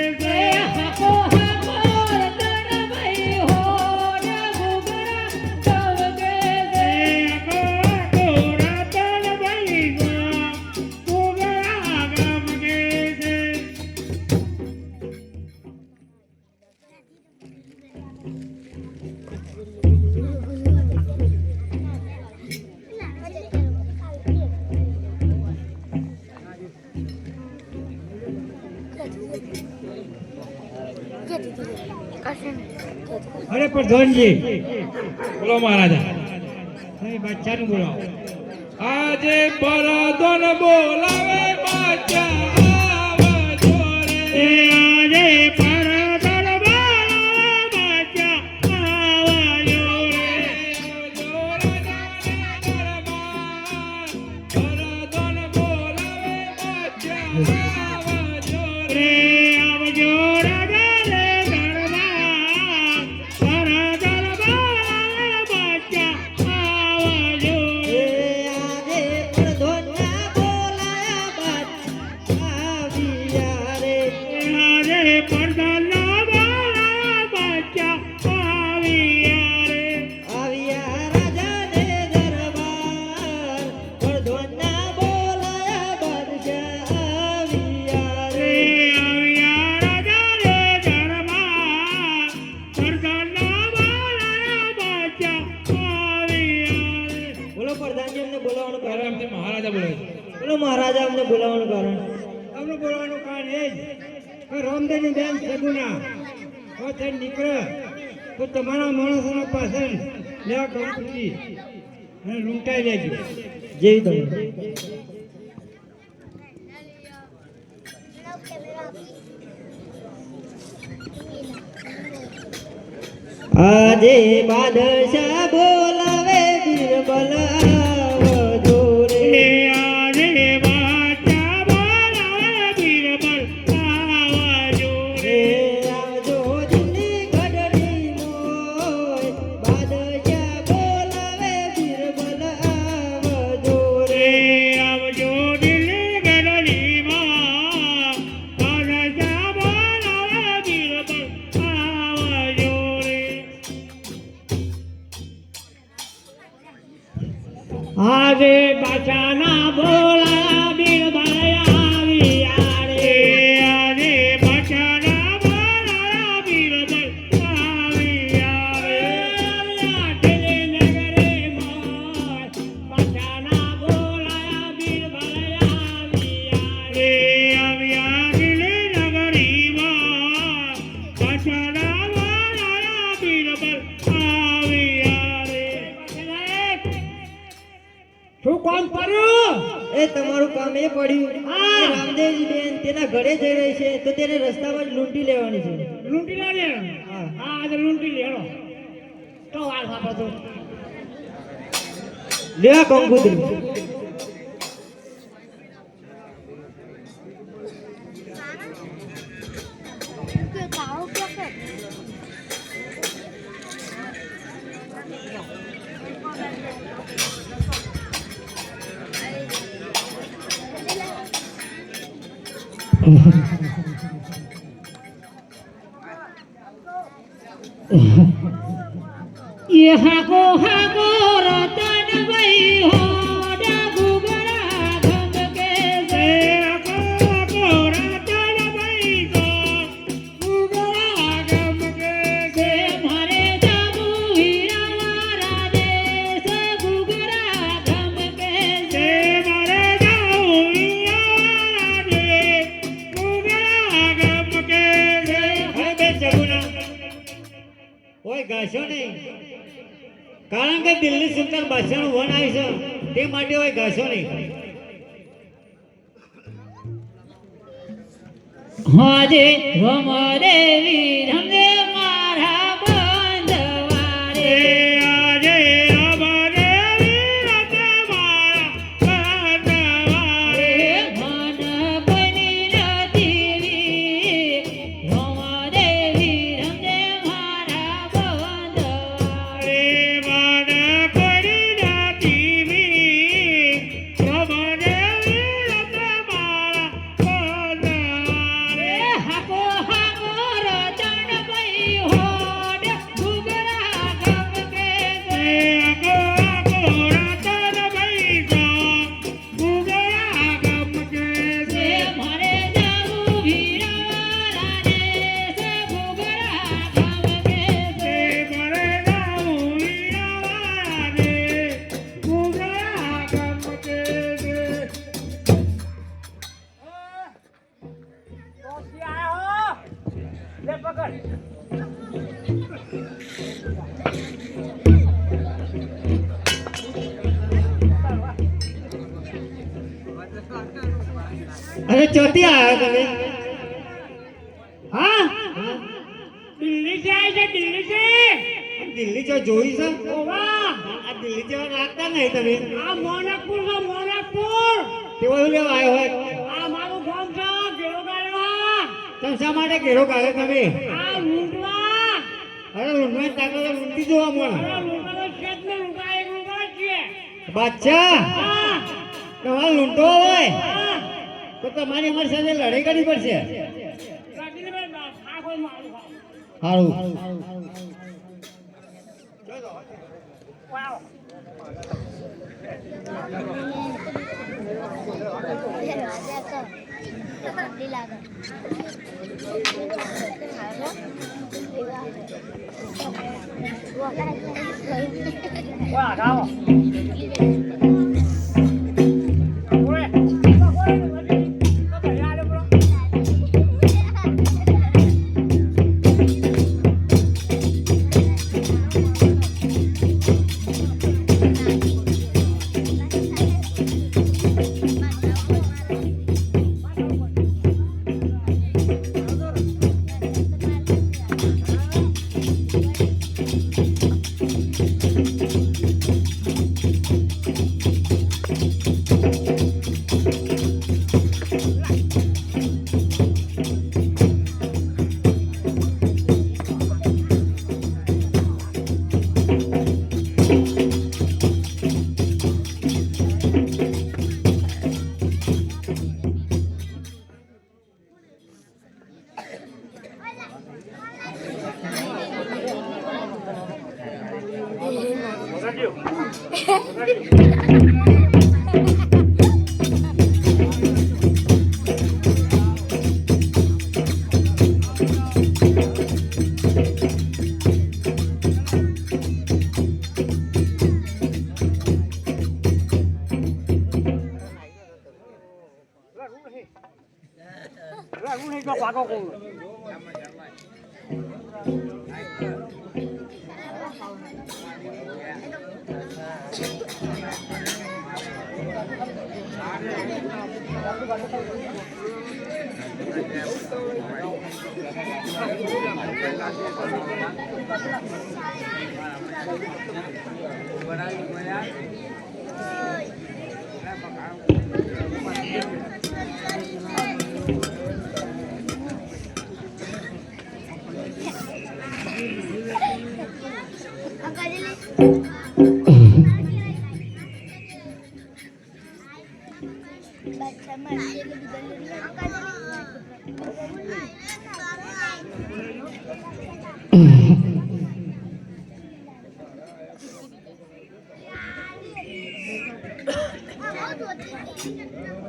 કે હાકો હાકો રતન ભાઈ હોડ ગુગરા તમ કે અરે પ્રધાનજી બોલો મહારાજા. તમે બાદશાહનું બોલાવો. આજે પરદોન બોલાવે બાદશાહ આવજો રે. આજે પરદોન બોલાવે બાદશાહ આવજો રે. આવજો રાજાને દરબાર. પરદોન બોલાવે બાદશાહ આવજો રે. આવજો રાજાને દરબાર. પરદોન બોલાવે બાદશાહ આવજો રે. આજે પ્રધોનના બોલાયા બાદ આવ્યા રે. આજે પરદાના બોલાયા બાદશાહ આવ્યા રે. આવ્યા રાજાને દરબાર. પ્રધોનના બોલાયા બાદશાહ આવ્યા રે. આવ્યા રાજાને દરબાર. પરદાના બોલાયા બાદશાહ આવ્યા રે. બોલો પ્રધાનજી અમને બોલાવવાનું કારણ. આરામથી મહારાજા બોલે છે. બોલો મહારાજા અમને બોલાવવાનું કારણ. તમને બોલાવાનું કારણ એ જ કે રામદેવની બેન સગુના હવે થઈને નીકળે તો તમારા માણસોના પાસે લેવા કંપની અને લૂંટાઈ લેજો. જય તમે. આજે બાદશાહ બોલાવે બિરબલ આવજો રે. આજે બાદશાહ બોલાવે બિરબલ આવજો રે. આવજો દિલ્હી ગઢડી મોય. બાદશાહ બોલાવે બિરબલ આવજો રે. આવજો દિલ્હી ગઢડીમાં. બાદશાહ બોલાવે બિરબલ એ પડી હા. રામદેવજી બેન તેના ઘરે જઈ રહી છે તો તેને રસ્તામાં જ લૂંટી લેવાની છે. લૂંટી લે ને હા. હા આજે લૂંટી લે હેડો તો વાર સાંભળો તો લે આ કંકુતરી કે કાળો પકડ ये हाको हाको रतन भाई हो डगुगरा घम के से हाको हाको रतन भाई को गुगरा गम के से मारे जाबू हीरा देश गुगरा घम के से मारे जाऊं यारे गुगरा गम के હવે બેન જગુના ઓય ગાશો નહીં કારણ કે દિલ્હી સુલતાન બાદશાહનું વન આવી છે તે માટે ઓય ગાશો નહીં हाजे हमारे वीर हमने मारा बंदवारे આજે અમારે વીરત મારા रे બનવારે मन बनी रतीवी हमारे वीर हमने मारा बंदवारे मन पड़ी नाती वी અમારે વીરત મારા બનવારે हाको हाको रतन भाई होड गुगरा गम के से આકો આકો રતન ભાઈ કો ગુગરા ગમ કે से मारे जाऊ वीरा देश गुगरा गम के से મરે જાઉં વીરવાળા રે ગુગરા ગમ કે દોસ્તી આયો લે પકડ અરે ચોથી આવ્યા તમે હા દિલ્હી થી આવી છે દિલ્હી થી દિલ્હી જો જોઈ છે ઓવા આ દિલ્હી જેવા નાખતા નહીં તમે આ મોનાપુર છે મોનાપુર તેઓ એવું લેવા આવ્યો હોય આ મારું ગામ છે ગેરો ગાળવા તમે શા માટે ઘેરો કાઢે તમે આ લૂંટવા અરે લૂંટવા તાકો તો લૂંટી જોવા મળે અરે લૂંટવાનો છે જ ને લૂંટા એક લૂંટા છે બાદશાહ હા તમારે લૂંટવો હોય હા તો તમારી અમારી સાથે લડાઈ કરવી પડશે કાઢીને ભાઈ આ કોઈ મારું સારું વાવ ઠંડી લાગે વાહ ગાવો ઓય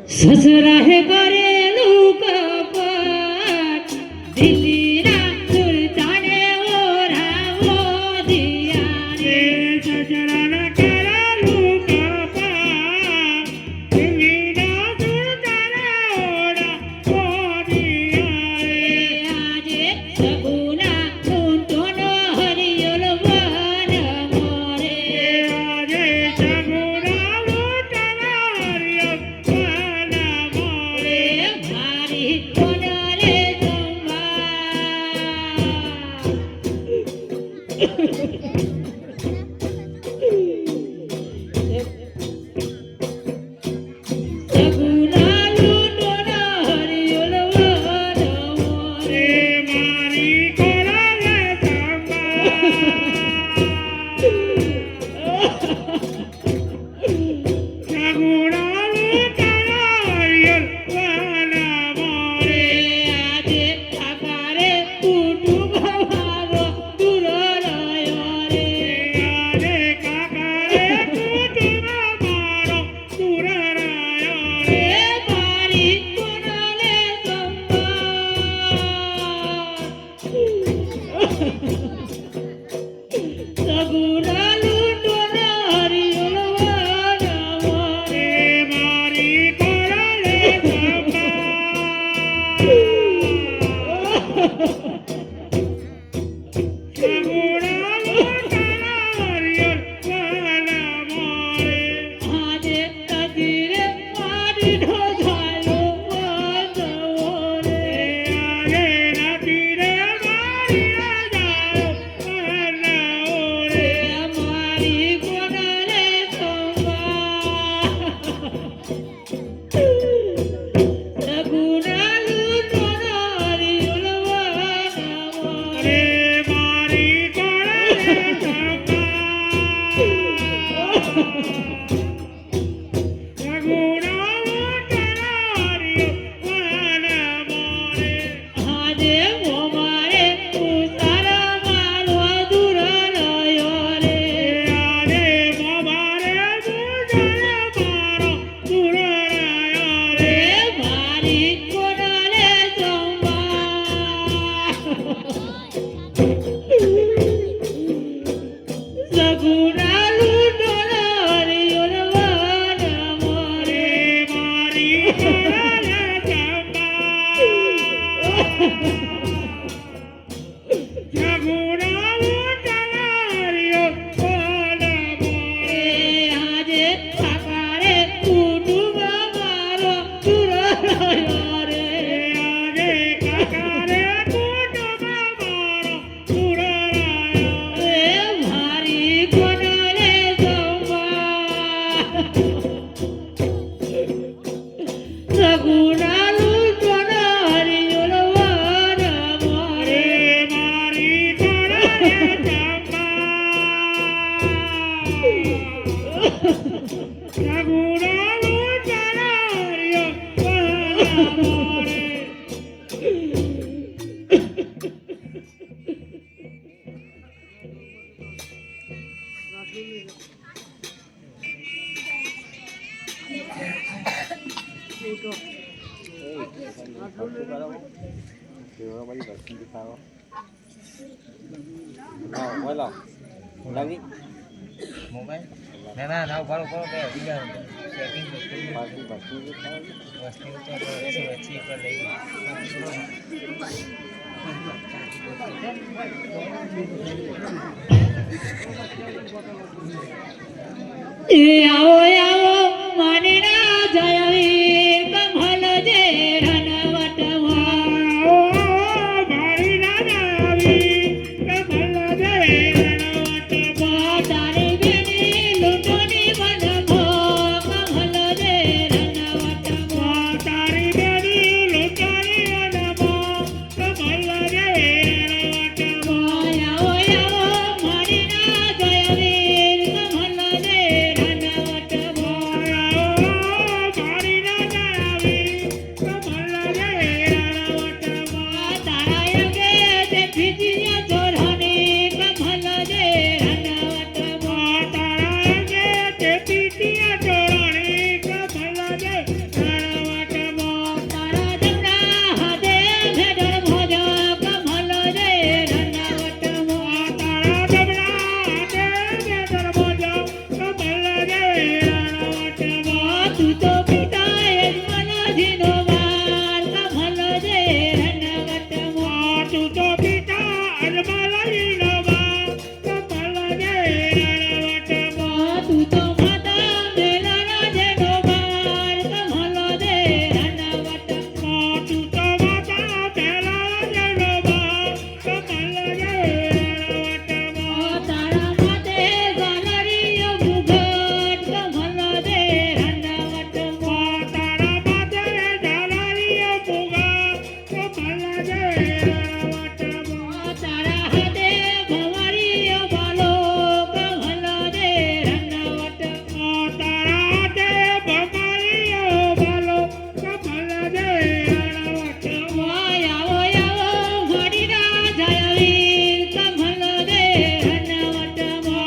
સસરા હે કરેલું કપટ દિલ્હીના સુલતાને ઓરાવો દિયા રે સસરાના કરેલું કપાટ દિલ્હીના સુલતાને ઓરાવો દિયા રે આજે સગુના ઊંટોનો હરિયલ વન મોરે આજે સગુણા લૂંટના હરિયલ વન મોરે મારી કોનરે જમવા સગુના લૂંટોનો હરિયલ વન મોરે મારી કોરાલે સંભા સગુણા લૂંટના હરિયલ વન મોરે આજે આકારે કુટુંબ મારો દૂર રહ્યો રે આજે કાકારે કુટુંબ મારો દૂર રહ્યો રે મારી કોનરે સગુના લૂંટોનો હરિયલ વન મોરે મારી કોરાલે સગુણા લૂંટના હરિયલ વન મોરે આજે તજીરે મારી ઢોધાયો વનવો રે આજે નથી રે મારી રાજાઓ વન ઓરે મારી કોનરે સગુના લૂંટોનો હરિયલ વન મોરે મારી કોરાલે સગુણા લૂંટના હરિયલ વન મોરે આજે મોમારે ઉતારા મારો દૂર રહ્યો રે આજે મોમારે ગુજરે મારો દૂર રહ્યો રે મારી કોનરે સગુના લૂંટોનો હરિયલ વન મોરે મારી કોરાલે સગુણા લૂંટના હરિયલ વન મોરે આજે આકારે કુટુંબ મારો દૂર રહ્યો રે આજે કાકારે કુટુંબ મારો દૂર રહ્યો મારી કોનરે સગુના લૂંટોનો હરિયલ વન મોરે મારી કોરાલે સગુણા લૂંટના હરિયલ વન મોરે એ આવો આવો માનીના જય વીર કમલ જે રણવટમાં મારી રાજા કમલ દે રણવટમાં તારી બેની લૂંટોની વનમાં કમલ જે રણવટમાં તારી બેની લૂંટાણી વનમાં કમલ દે રણવટમાં આવો આવો માનીના જય વીર કમલ જે રણવટમાં મારી રાજા કમલ દે રણવટમાં તારા અંગે તે ભીજિયા ચોરાની કમલ જે રણવટમાં તારા અંગે તે પીટિયા ચોરાણી કમલ દે રણવટમાં તારા જમણા હાથે ભેડર ભોજા કમલ જે રણવટમાં તારા જમણા હાથે બેદર મોજા કમલ દે રણવટમાં તું તો પિતા યજમાનજીનો વાર કમલ જે રણવટમાં તું તો પિતા અજમલજીનો બા કમલ દે રણવટમાં તું તો માતા મેલાના જેનો વાર કમલ જે રણવટમાં તું તો માતા પહેલા જેનો બા કમલ દે રણવટમાં તારા માથે ઝાલરીઓ મુગટ કમલ જે રણવટમાં તારા માથે ઝાલરીઓ ફુગા કમલ દે રણવટમાં તારા હાથે ભંવરીઓ બાલો કમલ જે રણવટમાં તારા હાથે ભમરીઓ બાલો કમલ દે રણવટમાં આવો આવો ઘડીના જય વીર કમલ જે રણવટમાં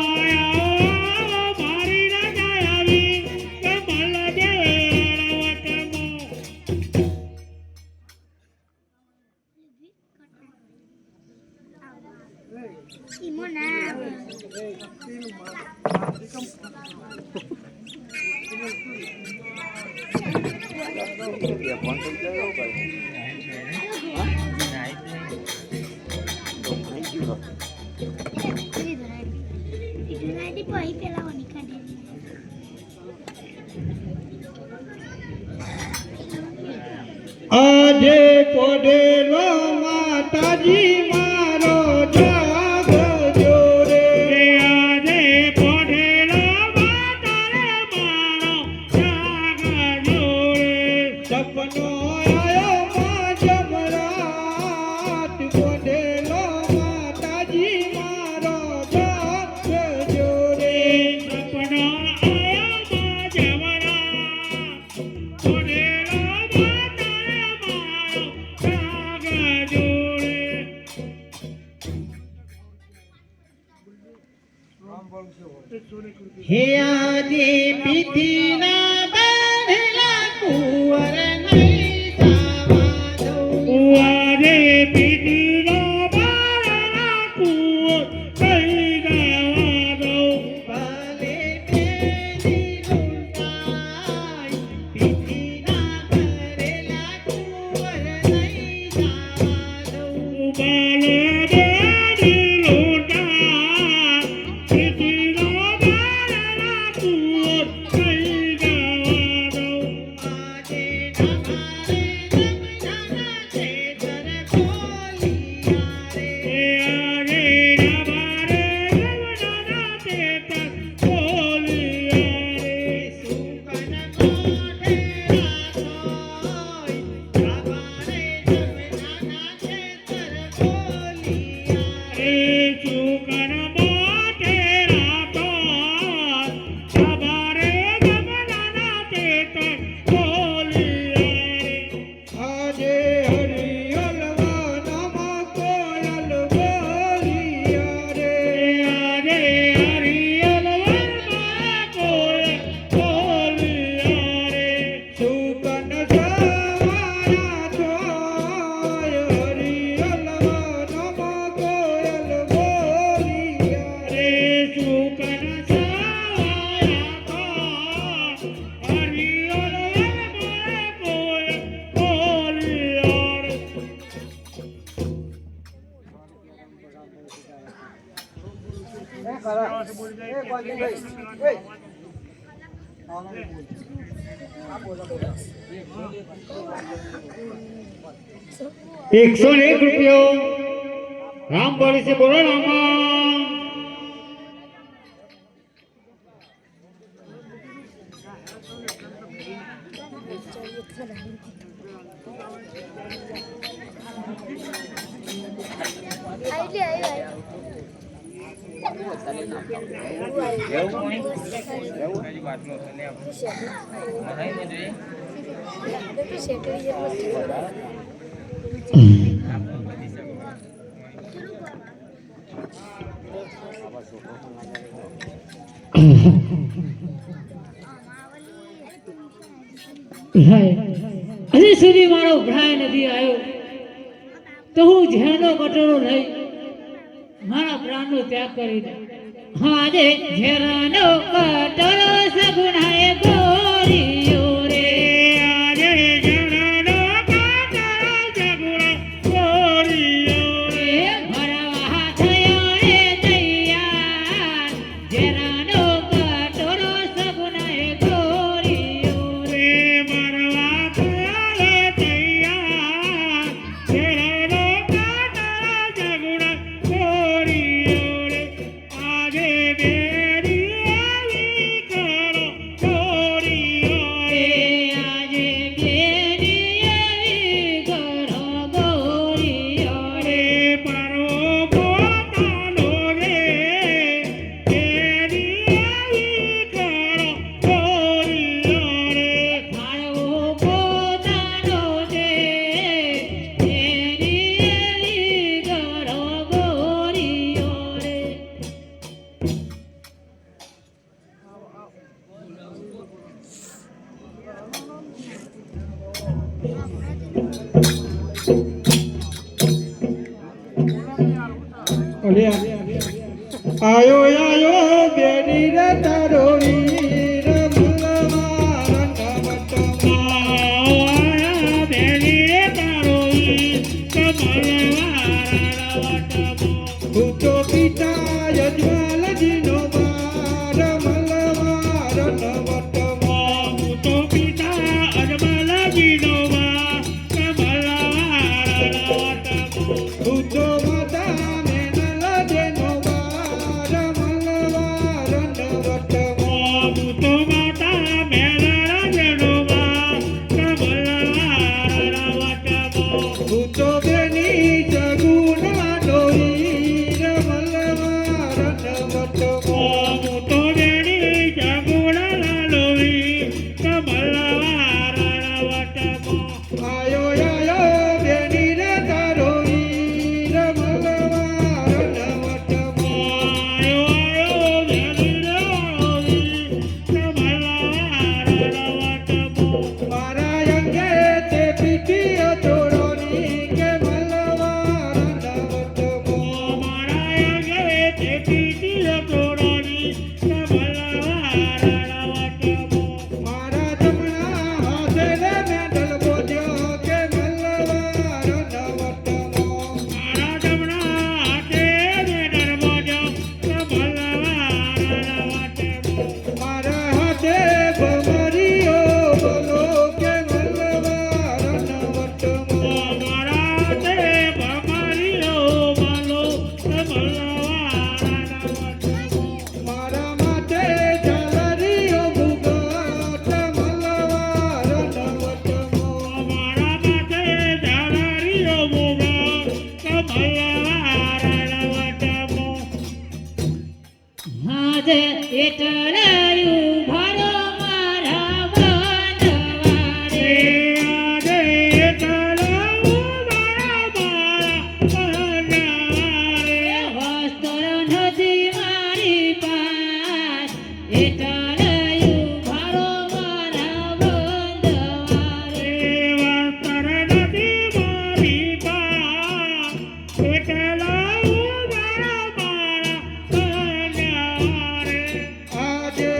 મારી રાજા આવી કમલ દે રણવટમાં Imona. Itu poi pelawani kade. આજે પડેલો માતાજી મારો જાગજો રે આજે પડેલો માતારે મારો જાગજો રે સપનો આયો માં જમરાત પડેલો માતાજી મારો જાગજો રે સપનો આયો માં જવરા પડેલો માતારે મારો જાગજો રે હે આજે પીતીના બાંધેલા કુંવર નહીં જવા દઉં આજે પીટીનો બાળના કુંવર કઈ ગાવા દઉં ભલે પેલી લૂંટાય પીતીના કરેલા કુંવર નહીં જવા દઉં બાલે દેવી લોટા પીટીનો બાળના કુંવર કઈ ગાવા દઉં આજે નમારે જમનાના ખેતર ખોલિયા રે આજે રબારે રવડાના તેતર બોલિયા રે સુકન મોઢે રાખોય રબારે જમનાના ખેતર ખોલિયા ₹101 રામ બોલે છે બોલો રામા હજી સુધી મારો ભ્રાય નથી આવ્યો તો હું ઝેરનો કટોરો લઈ મારા પ્રાણનો ત્યાગ કરી દે. આજે ઝેરનો કટોરો સગુણાએ ગોરીઓ રે આજે ઝેરનો કટોરો સગુણા ગોરીઓ રે ભરવા થયો રે તૈયાર ઝેરનો કટોરો સગુણાએ ગોરીઓ રે મરવા થયા રે તૈયાર ઝેરનો કટોરો સગુણા ગોરીઓ રે આજે બેરી આવી કરો ગોરીઓ રે આજે બેરી આવી ગરો ગોરીઓ રે પરો પોતાનો રે બેરી આવી કરો ગોરીઓ રે મારો પોતાનો છે એની એવી ગરો ગોરીઓ રે. આયો આયો બેની રે તારો વીર મલવા આયા બેરી રે તારો કમળવારણવટમો ભૂતો પિતા યજમાલજીનો બાર મલવા રણવટમો તો પિતા અજમલજીનો વા કમળવારણવટમો ભૂતો માતા મેનલ જેનો બાર મલવા રણવટમો તો માતા મેળરાજનો વા કમળવારણવટમો ભૂતો બેની સગુણા ડોહીર મલવા રણવટમો તો બેડી જગુણા લોહી કમળવારણવટમો આયો આયો બેની રે તારો વીર મલવા રણવટમો આયો બેડી લોહી કમળવારણવટમો મારા અંગે તે પીટીઓ તોડોની કે મલવા રણવટમો મારા અંગે તે પીટીઓ તોડોની કમળવારણવટમો મારા જમણા હાથે રે મેડલ બોધ્યો કે મલવા રણવટમો મારા જમણા હાથે મેડલ બોધ્યો કમળવારણવટમો મારા હાથે ભમરીઓ બોલો કે મલવા રણવટમો મારા હાથે ભમરીઓ બોલો કમળવારણવટમો મારા માથે ઝાલરીઓ ભૂગટ મલવા રણવટમો મારા માથે ઝાલરીઓ મોગા કમળવારણવટમો આજે એટલાયું ભરો મારા બંધવારે આજે તળાવ મારા બંધારે વસ્ત્ર નથી મારી પાસ એટલાયું ભરો મારા બંધવારે વસ્ત્ર નથી મારી પાસે એટલા મારા બંધારે આજે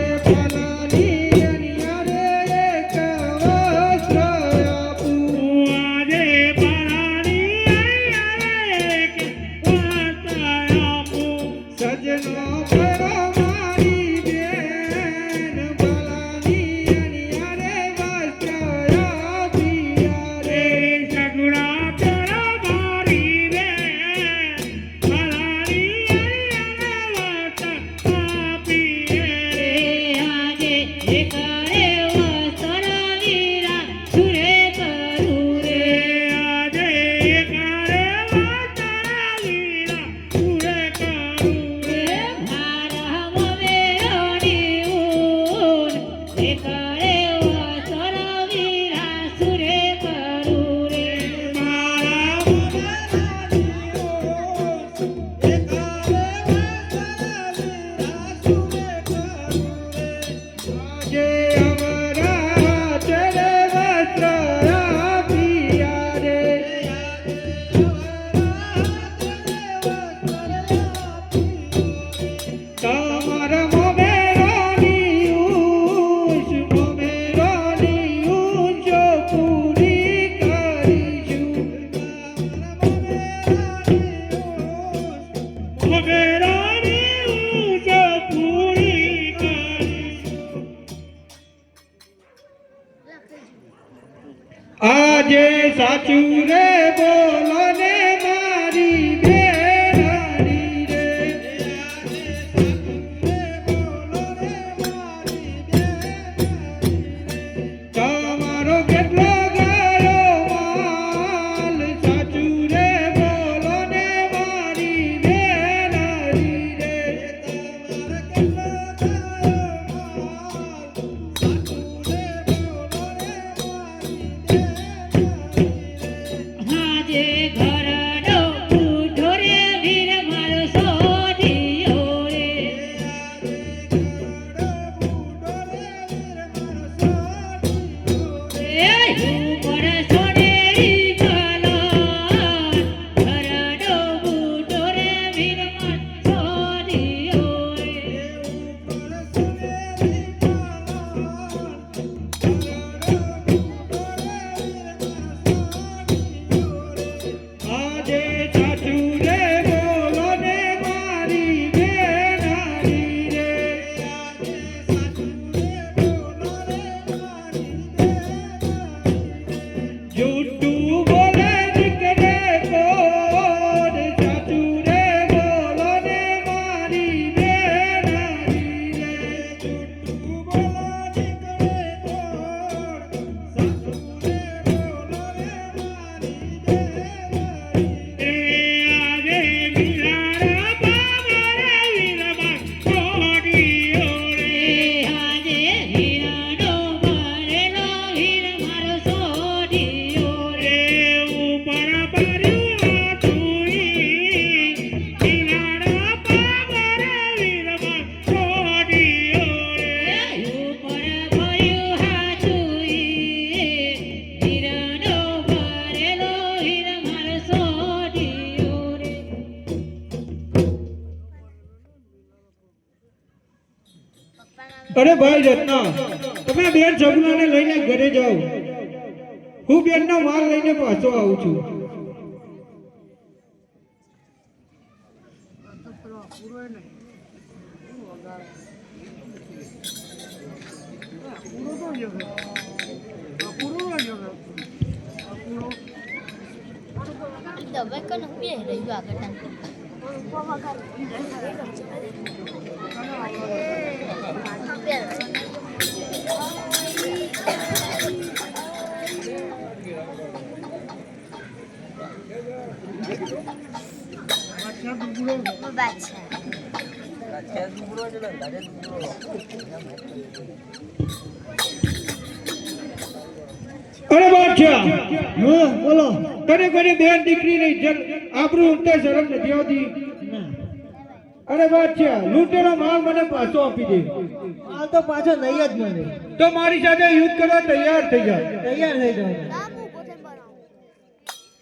કારે વાતારા વીરા સુરે કરું રે મારા મવેરોની ઊન એકરે વસર વીરા સુરે કરું રે મારા જે અમારા ચરે વસ્ત્ર આપ્યા રે તમારા મોમેરોની ઊંચ મોમેરોની ઊંચો પૂરી કરીશું મોમેરાની ઊંચ પૂરી કરીશું આજે સાચું રે બોલો ને મારી બેરાડી રે તમારો કેટલો ગયો માલ સાચું રે બોલો ને મારી બેરાડી રે તમારો કેટલો ગયો માલ સાચું રે બોલો ને હાજે ઘરડો ઉઠો રે વીર મારો સોઢિયો રે ઉપર સોનેરી કલર ઘરડો ઉઠો રે વીર મારો સોઢિયો રે આજે સાચું રે બોલો ને મારી બેનારી રે જૂઠું બોલે નીકળે કોણ સાચું રે બોલો ને મારી બેનારી રે જૂઠું બોલે નીકળે કોણ સાચું રે બોલો ને મારી બેનારી એ આજે વીરા બાબરા વીરબા છોડીયો રે હાજે હીરાનો ભરેલો હીર મારો સોઢિયો રે ઉપર ભર્યું હાથુઈ વીરા બાબરા વીરબા છોડીયો રે ઉપર ભર્યું હાથુઈ હીરાનો ભરેલો હીર મારો સોઢિયો રે અરે ભાઈ રત્ના તમે બેન જમનાને લઈને ઘરે જાઓ હું બેનનો માલ લઈને પાછો આવું છું દવા કન બે રહ્યું આગળ બાદશાહ અરે બાદશાહ બોલો તને કોઈ બેન દીકરી નહીં આપણું ઉંટે શરમ નથી આવતી અરે બાદશાહ લૂંટેલો માલ મને પાછો આપી દે હાલ તો પાછો નહીં જ મને તો મારી સાથે યુદ્ધ કરવા તૈયાર થઈ જા તૈયાર થઈ જાવ